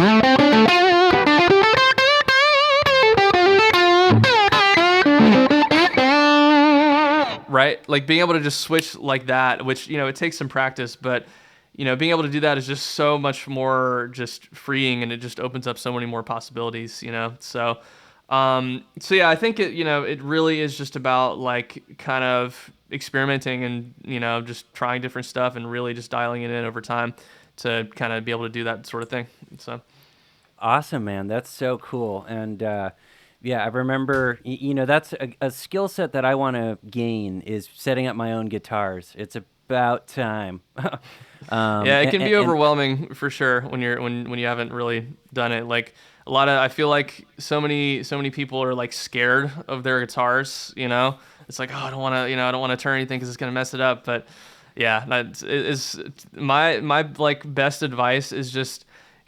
Right? Like being able to just switch like that, which, it takes some practice, but being able to do that is just so much more just freeing, and it just opens up so many more possibilities, so yeah, I think it really is just about like kind of experimenting and, just trying different stuff and really just dialing it in over time to kind of be able to do that sort of thing. So Awesome, man. That's so cool. And yeah, I remember, that's a skill set that I want to gain is setting up my own guitars. It's about time. yeah, it can be And overwhelming for sure when you haven't really done it. Like I feel like so many people are like scared of their guitars. It's like, oh, I don't want to, I don't want to turn anything because it's gonna mess it up. But yeah, that's is my like best advice is just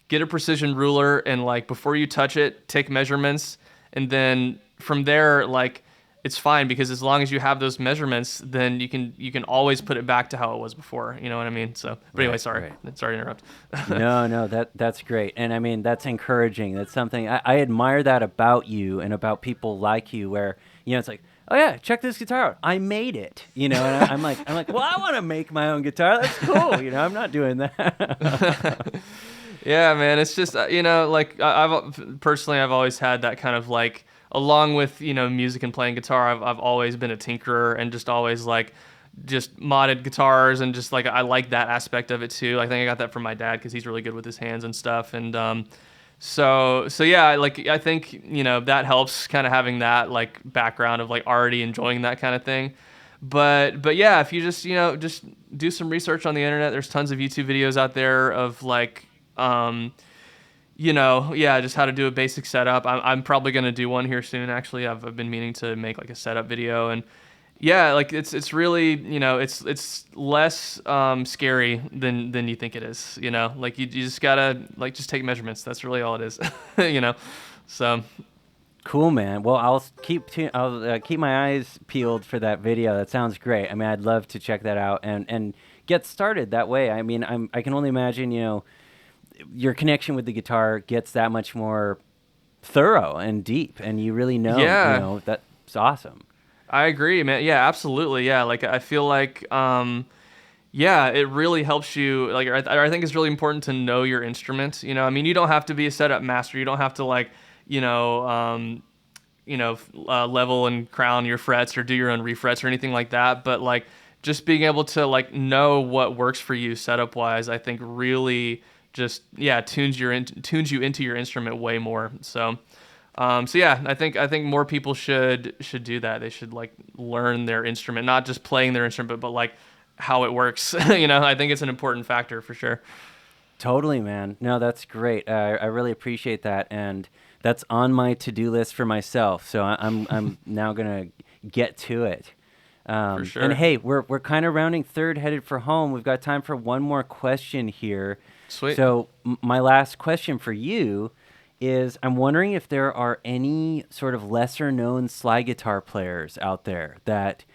get a precision ruler and like before you touch it, take measurements, and then from there, like it's fine because as long as you have those measurements, then you can always put it back to how it was before. You know what I mean? So, but anyway, sorry to interrupt. no, that's great. And I mean, that's encouraging. That's something I admire that about you and about people like you where, it's like, oh yeah, check this guitar out. I made it, and I'm like, well, I want to make my own guitar. That's cool. I'm not doing that. Yeah, man. It's just, like I've always had that kind of like, along with, music and playing guitar, I've always been a tinkerer and just always like just modded guitars and just like, I like that aspect of it too. I think I got that from my dad because he's really good with his hands and stuff. And, so yeah, like, I think, that helps kind of having that like background of like already enjoying that kind of thing. But yeah, if you just, just do some research on the internet, there's tons of YouTube videos out there of like, just how to do a basic setup. I'm probably going to do one here soon. Actually, I've been meaning to make like a setup video, and yeah, like it's really, it's less scary than you think it is. Like you just gotta like just take measurements. That's really all it is. So Cool, man. Well, I'll keep my eyes peeled for that video. That sounds great. I mean, I'd love to check that out and get started that way. I mean, I can only imagine, your connection with the guitar gets that much more thorough and deep, and you really know, yeah, that's awesome. I agree, man. Yeah, absolutely. Yeah, like I feel like yeah, it really helps you. Like, I think it's really important to know your instrument. I mean, you don't have to be a setup master. You don't have to like, level and crown your frets or do your own refrets or anything like that. But like, just being able to like know what works for you setup wise, I think really just tunes you into your instrument way more. So, so yeah, I think more people should do that. They should like learn their instrument, not just playing their instrument, but like how it works. I think it's an important factor for sure. Totally, man. No, that's great. I really appreciate that, and that's on my to-do list for myself. So I'm now gonna get to it. For sure. And hey, we're kind of rounding third, headed for home. We've got time for one more question here. Sweet. So my last question for you is, I'm wondering if there are any sort of lesser-known slide guitar players out there that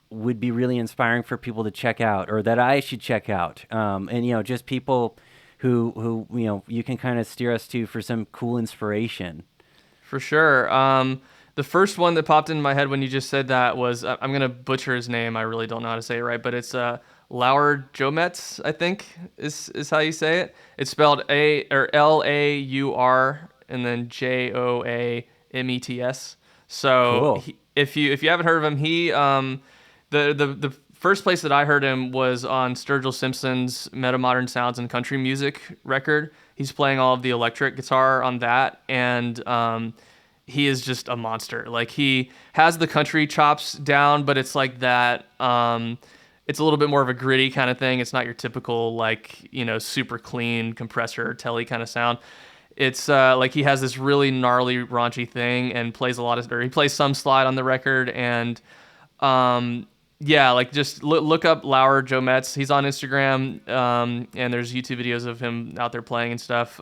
would be really inspiring for people to check out, or that I should check out. And just people who you can kind of steer us to for some cool inspiration. For sure. The first one that popped into my head when you just said that was I'm gonna butcher his name. I really don't know how to say it right, but it's Lauer Jomets, I think is how you say it. It's spelled Laur and then Joamets. So Cool. if you haven't heard of him, he the first place that I heard him was on Sturgill Simpson's Meta Modern Sounds and Country Music record. He's playing all of the electric guitar on that, and he is just a monster. Like, he has the country chops down, but it's like that. It's a little bit more of a gritty kind of thing. It's not your typical, like, super clean compressor telly kind of sound. It's like he has this really gnarly, raunchy thing, and plays he plays some slide on the record, and yeah, like, just look up Lauer Joe Metz. He's on Instagram, and there's YouTube videos of him out there playing and stuff.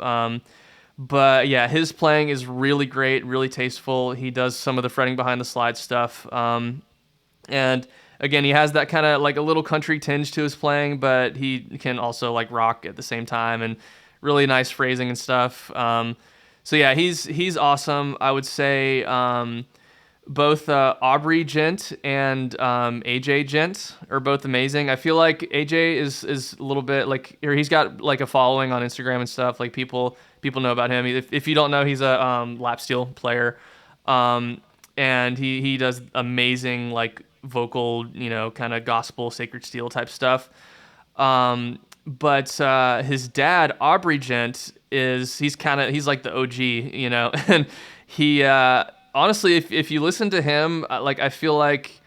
But yeah, his playing is really great, really tasteful. He does some of the fretting behind the slide stuff, and again, he has that kind of like a little country tinge to his playing, but he can also like rock at the same time, and really nice phrasing and stuff. So yeah, he's awesome. I would say both Aubrey Gent and AJ Gent are both amazing. I feel like AJ is a little bit like, or he's got like a following on Instagram and stuff. Like, people know about him. If you don't know, he's a lap steel player, and he does amazing like vocal, kind of gospel, sacred steel type stuff. But his dad, Aubrey Gent, he's like the OG, and he honestly, if you listen to him, like, I feel like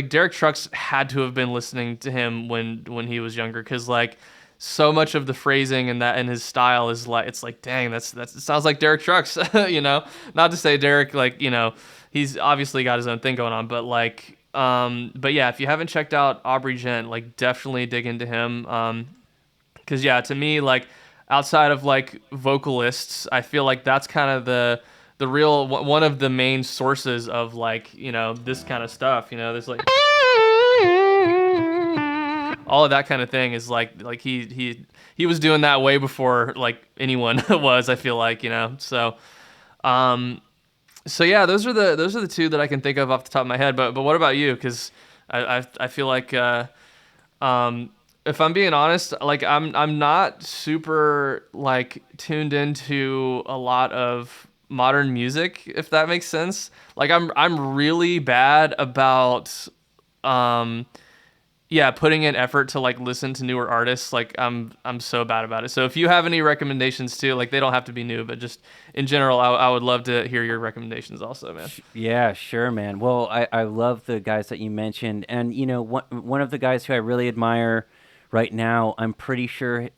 Derek Trucks had to have been listening to him when he was younger, because like so much of the phrasing and his style is like, it's like, dang, it sounds like Derek Trucks, Not to say Derek, like, he's obviously got his own thing going on, but like, but yeah, if you haven't checked out Aubrey Gent, like, definitely dig into him. Cause yeah, to me, like, outside of like vocalists, I feel like that's kind of the real, one of the main sources of like, this kind of stuff, there's like all of that kind of thing is like he was doing that way before like anyone was, I feel like, so, so yeah, those are the two that I can think of off the top of my head. But what about you? Because I feel like if I'm being honest, like, I'm not super like tuned into a lot of modern music, if that makes sense. Like, I'm really bad about putting in effort to like listen to newer artists. Like, I'm so bad about it. So if you have any recommendations too, like, they don't have to be new, but just in general, I would love to hear your recommendations also, man. Yeah, sure, man. Well, I love the guys that you mentioned, and one of the guys who I really admire right now, I'm pretty sure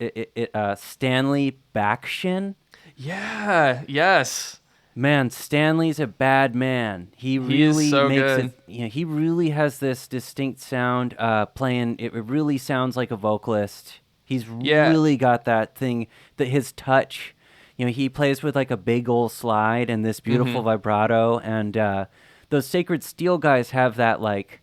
Stanley Bakshin. Yeah. Yes. Man, Stanley's a bad man. He is so makes good. it. He really has this distinct sound. Playing, it really sounds like a vocalist. He's really got that thing, that his touch. He plays with like a big old slide and this beautiful vibrato. And those Sacred Steel guys have that, like,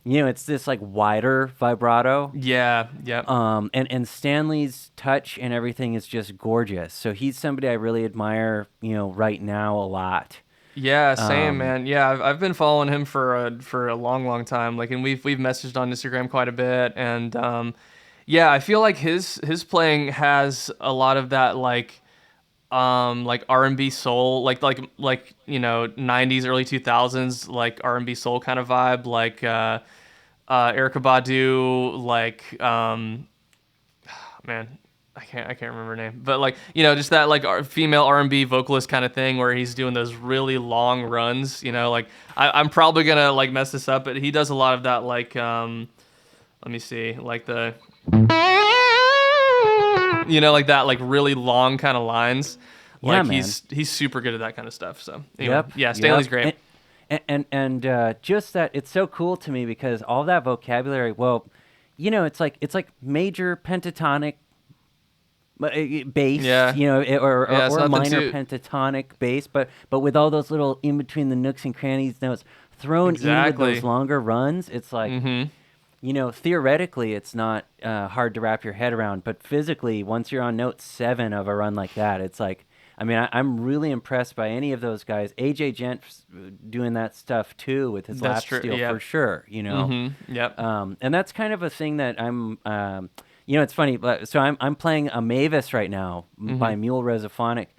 it's this like wider vibrato. Yeah. And Stanley's touch and everything is just gorgeous. So he's somebody I really admire, right now a lot. Yeah, same, man. Yeah, I've been following him for a long time. Like, and we've messaged on Instagram quite a bit, and yeah, I feel like his playing has a lot of that like R&B soul, like 90s, early 2000s, like R&B soul kind of vibe, like Erykah Badu, like man, I can't remember her name, but like, just that like female R&B vocalist kind of thing, where he's doing those really long runs, like, I'm probably gonna like mess this up, but he does a lot of that, like let me see, like the like that, like really long kind of lines. Yeah, like, man. he's super good at that kind of stuff. So anyway, yeah, Stanley's great. And just that, it's so cool to me because all that vocabulary, well, it's like major pentatonic bass, Yeah. Or minor pentatonic bass, but with all those little in between the nooks and crannies notes thrown in with those longer runs. It's like, theoretically it's not hard to wrap your head around, but physically, once you're on note 7 of a run like that, it's like, I mean, I'm really impressed by any of those guys. AJ Gent doing that stuff too with his That's lap true. steel for Yep. sure, Yep. And that's kind of a thing that it's funny. So I'm playing a Mavis right now by Mule Resophonic.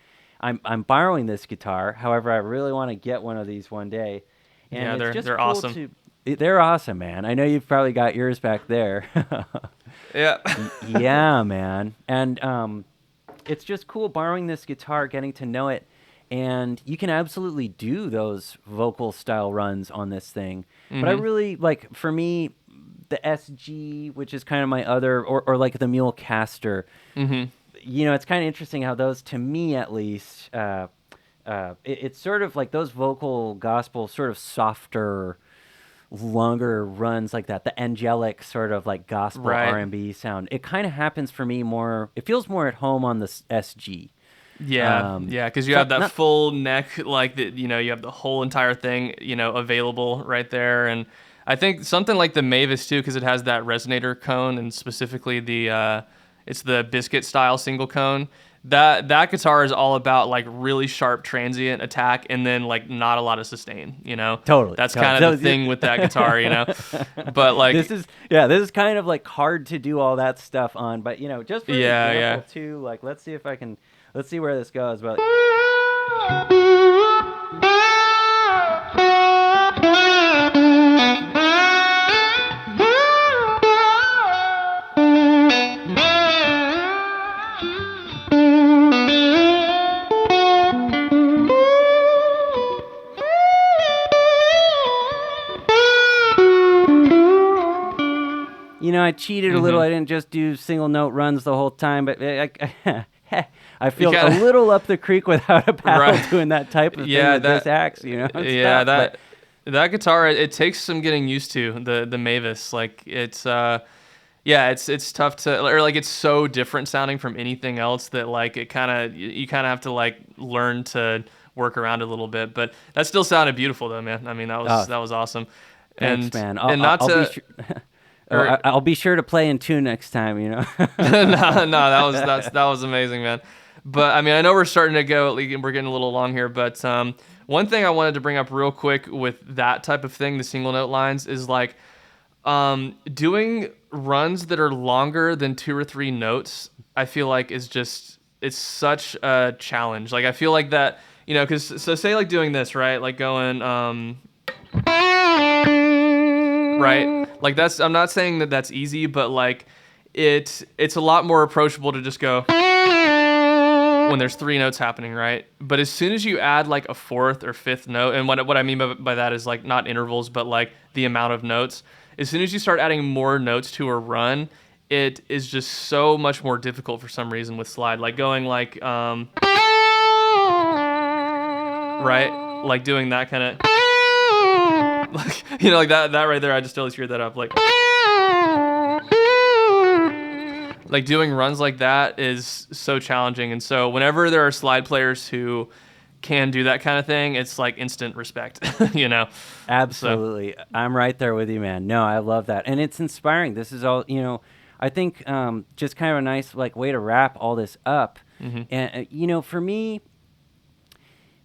I'm borrowing this guitar. However, I really want to get one of these one day, and Yeah, it's just they're cool awesome. They're awesome, man. I know you've probably got yours back there. Yeah. Yeah, man. And it's just cool borrowing this guitar, getting to know it, and you can absolutely do those vocal style runs on this thing. But I really like, for me, the SG, which is kind of my other, or like the Mule Caster. It's kind of interesting how those, to me at least, it's sort of like those vocal gospel, sort of softer, longer runs like that, the angelic sort of like gospel Right. R&B sound. It kind of happens for me more. It feels more at home on the SG. Yeah, yeah, because you So have that not full neck, like you have the whole entire thing, available right there, and I think something like the Mavis too, because it has that resonator cone, and specifically it's the biscuit style single cone. That guitar is all about like really sharp transient attack, and then like not a lot of sustain. totally. That's kind of the thing with that guitar. But like this is kind of like hard to do all that stuff on. But just for an yeah, example yeah. too, like let's see where this goes. But I cheated a little. I didn't just do single note runs the whole time, but I feel a little up the creek without a paddle Right. doing that type of thing with this axe. It's Yeah, tough, that guitar, it takes some getting used to, the Mavis. Like it's it's tough to, or like it's so different sounding from anything else that like it kind of, you kind of have to like learn to work around it a little bit. But that still sounded beautiful though, man. I mean, that was awesome. thanks, man. And not I'll be to sure. or I'll be sure to play in tune next time. no, that was amazing, man. But I mean, I know we're starting to go. We're getting a little long here, but one thing I wanted to bring up real quick with that type of thing, the single note lines, is like doing runs that are longer than 2 or 3 notes. I feel like it's such a challenge. Like I feel like that, because so say like doing this, right, like going right, like I'm not saying that that's easy, but like it's a lot more approachable to just go when there's 3 notes happening, right? But as soon as you add like a 4th or 5th note, and what I mean by that is like not intervals, but like the amount of notes. As soon as you start adding more notes to a run, it is just so much more difficult for some reason with slide. Like going like right, like doing that kind of like like that right there. I just totally screwed that up. Like doing runs like that is so challenging, and so whenever there are slide players who can do that kind of thing, it's like instant respect. Absolutely. So. I'm right there with you, man. No, I love that, and it's inspiring. This is all I think just kind of a nice like way to wrap all this up. And for me,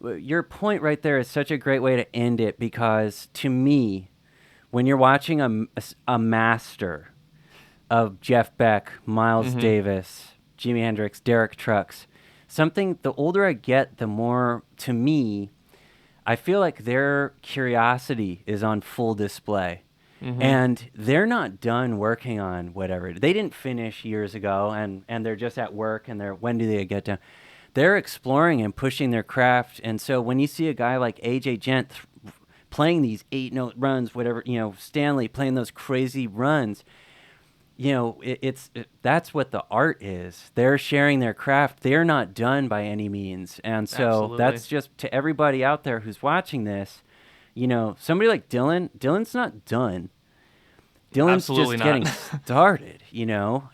your point right there is such a great way to end it, because to me, when you're watching a master of Jeff Beck, Miles Davis, Jimi Hendrix, Derek Trucks, the older I get, the more, to me, I feel like their curiosity is on full display. And they're not done working on whatever. They didn't finish years ago, and they're just at work, and when do they get done? They're exploring and pushing their craft. And so when you see a guy like AJ Gent playing these 8-note runs, whatever, Stanley playing those crazy runs, that's what the art is. They're sharing their craft. They're not done by any means. And so Absolutely. That's just to everybody out there who's watching this, somebody like Dylan's not done. Dylan's Absolutely just not. getting started,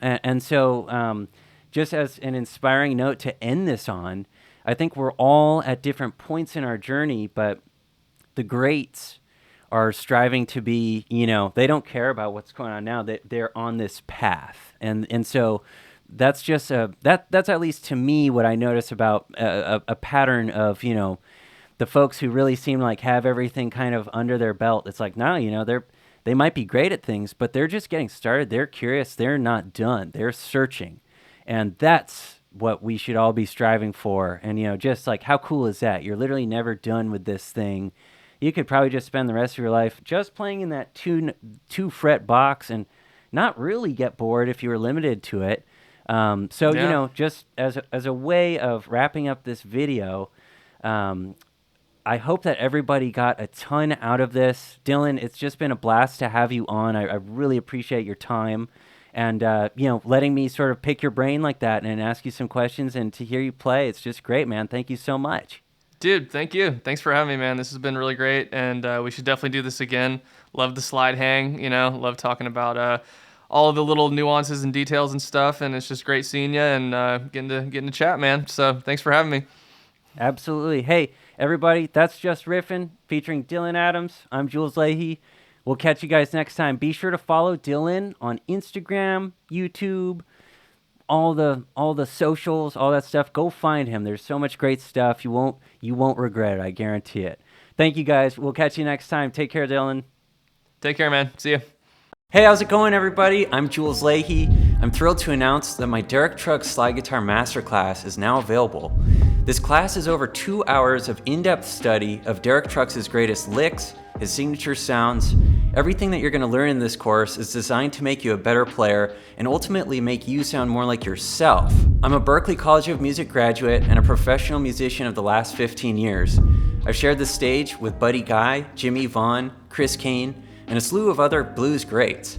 and so just as an inspiring note to end this on, I think we're all at different points in our journey, but the greats are striving to be, they don't care about what's going on now. They're on this path. And so that's just that's at least to me what I notice about a pattern of, you know, the folks who really seem like have everything kind of under their belt. It's like, no, you know, they might be great at things, but they're just getting started. They're curious. They're not done. They're searching. And that's what we should all be striving for. And, you know, just like, how cool is that? You're literally never done with this thing. You could probably just spend the rest of your life just playing in that two fret box and not really get bored if you were limited to it. So, you know, just as a way of wrapping up this video, I hope that everybody got a ton out of this. Dylan, it's just been a blast to have you on. I really appreciate your time and, you know, letting me sort of pick your brain like that and ask you some questions and to hear you play. It's just great, man. Thank you so much. Dude, thank you. Thanks for having me, man. This has been really great, and we should definitely do this again. Love the slide hang, you know, love talking about all of the little nuances and details and stuff, and it's just great seeing you and getting to chat, man. So thanks for having me. Absolutely. Hey, everybody, that's Just Riffin featuring Dylan Adams. I'm Jules Leyhe. We'll catch you guys next time. Be sure to follow Dylan on Instagram, YouTube, all the socials, all that stuff. Go find him. There's so much great stuff. You won't regret it. I guarantee it. Thank you guys. We'll catch you next time. Take care, Dylan. Take care, man. See ya. Hey, how's it going, everybody? I'm Jules Leyhe. I'm thrilled to announce that my Derek Trucks Slide Guitar Masterclass is now available. This class is over 2 hours of in-depth study of Derek Trucks' greatest licks, his signature sounds. Everything that you're going to learn in this course is designed to make you a better player and ultimately make you sound more like yourself. I'm a Berklee College of Music graduate and a professional musician of the last 15 years. I've shared the stage with Buddy Guy, Jimmy Vaughn, Chris Kane, and a slew of other blues greats.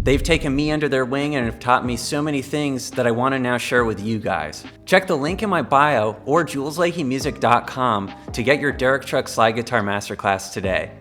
They've taken me under their wing and have taught me so many things that I want to now share with you guys. Check the link in my bio or julesleyhemusic.com to get your Derek Trucks Slide Guitar Masterclass today.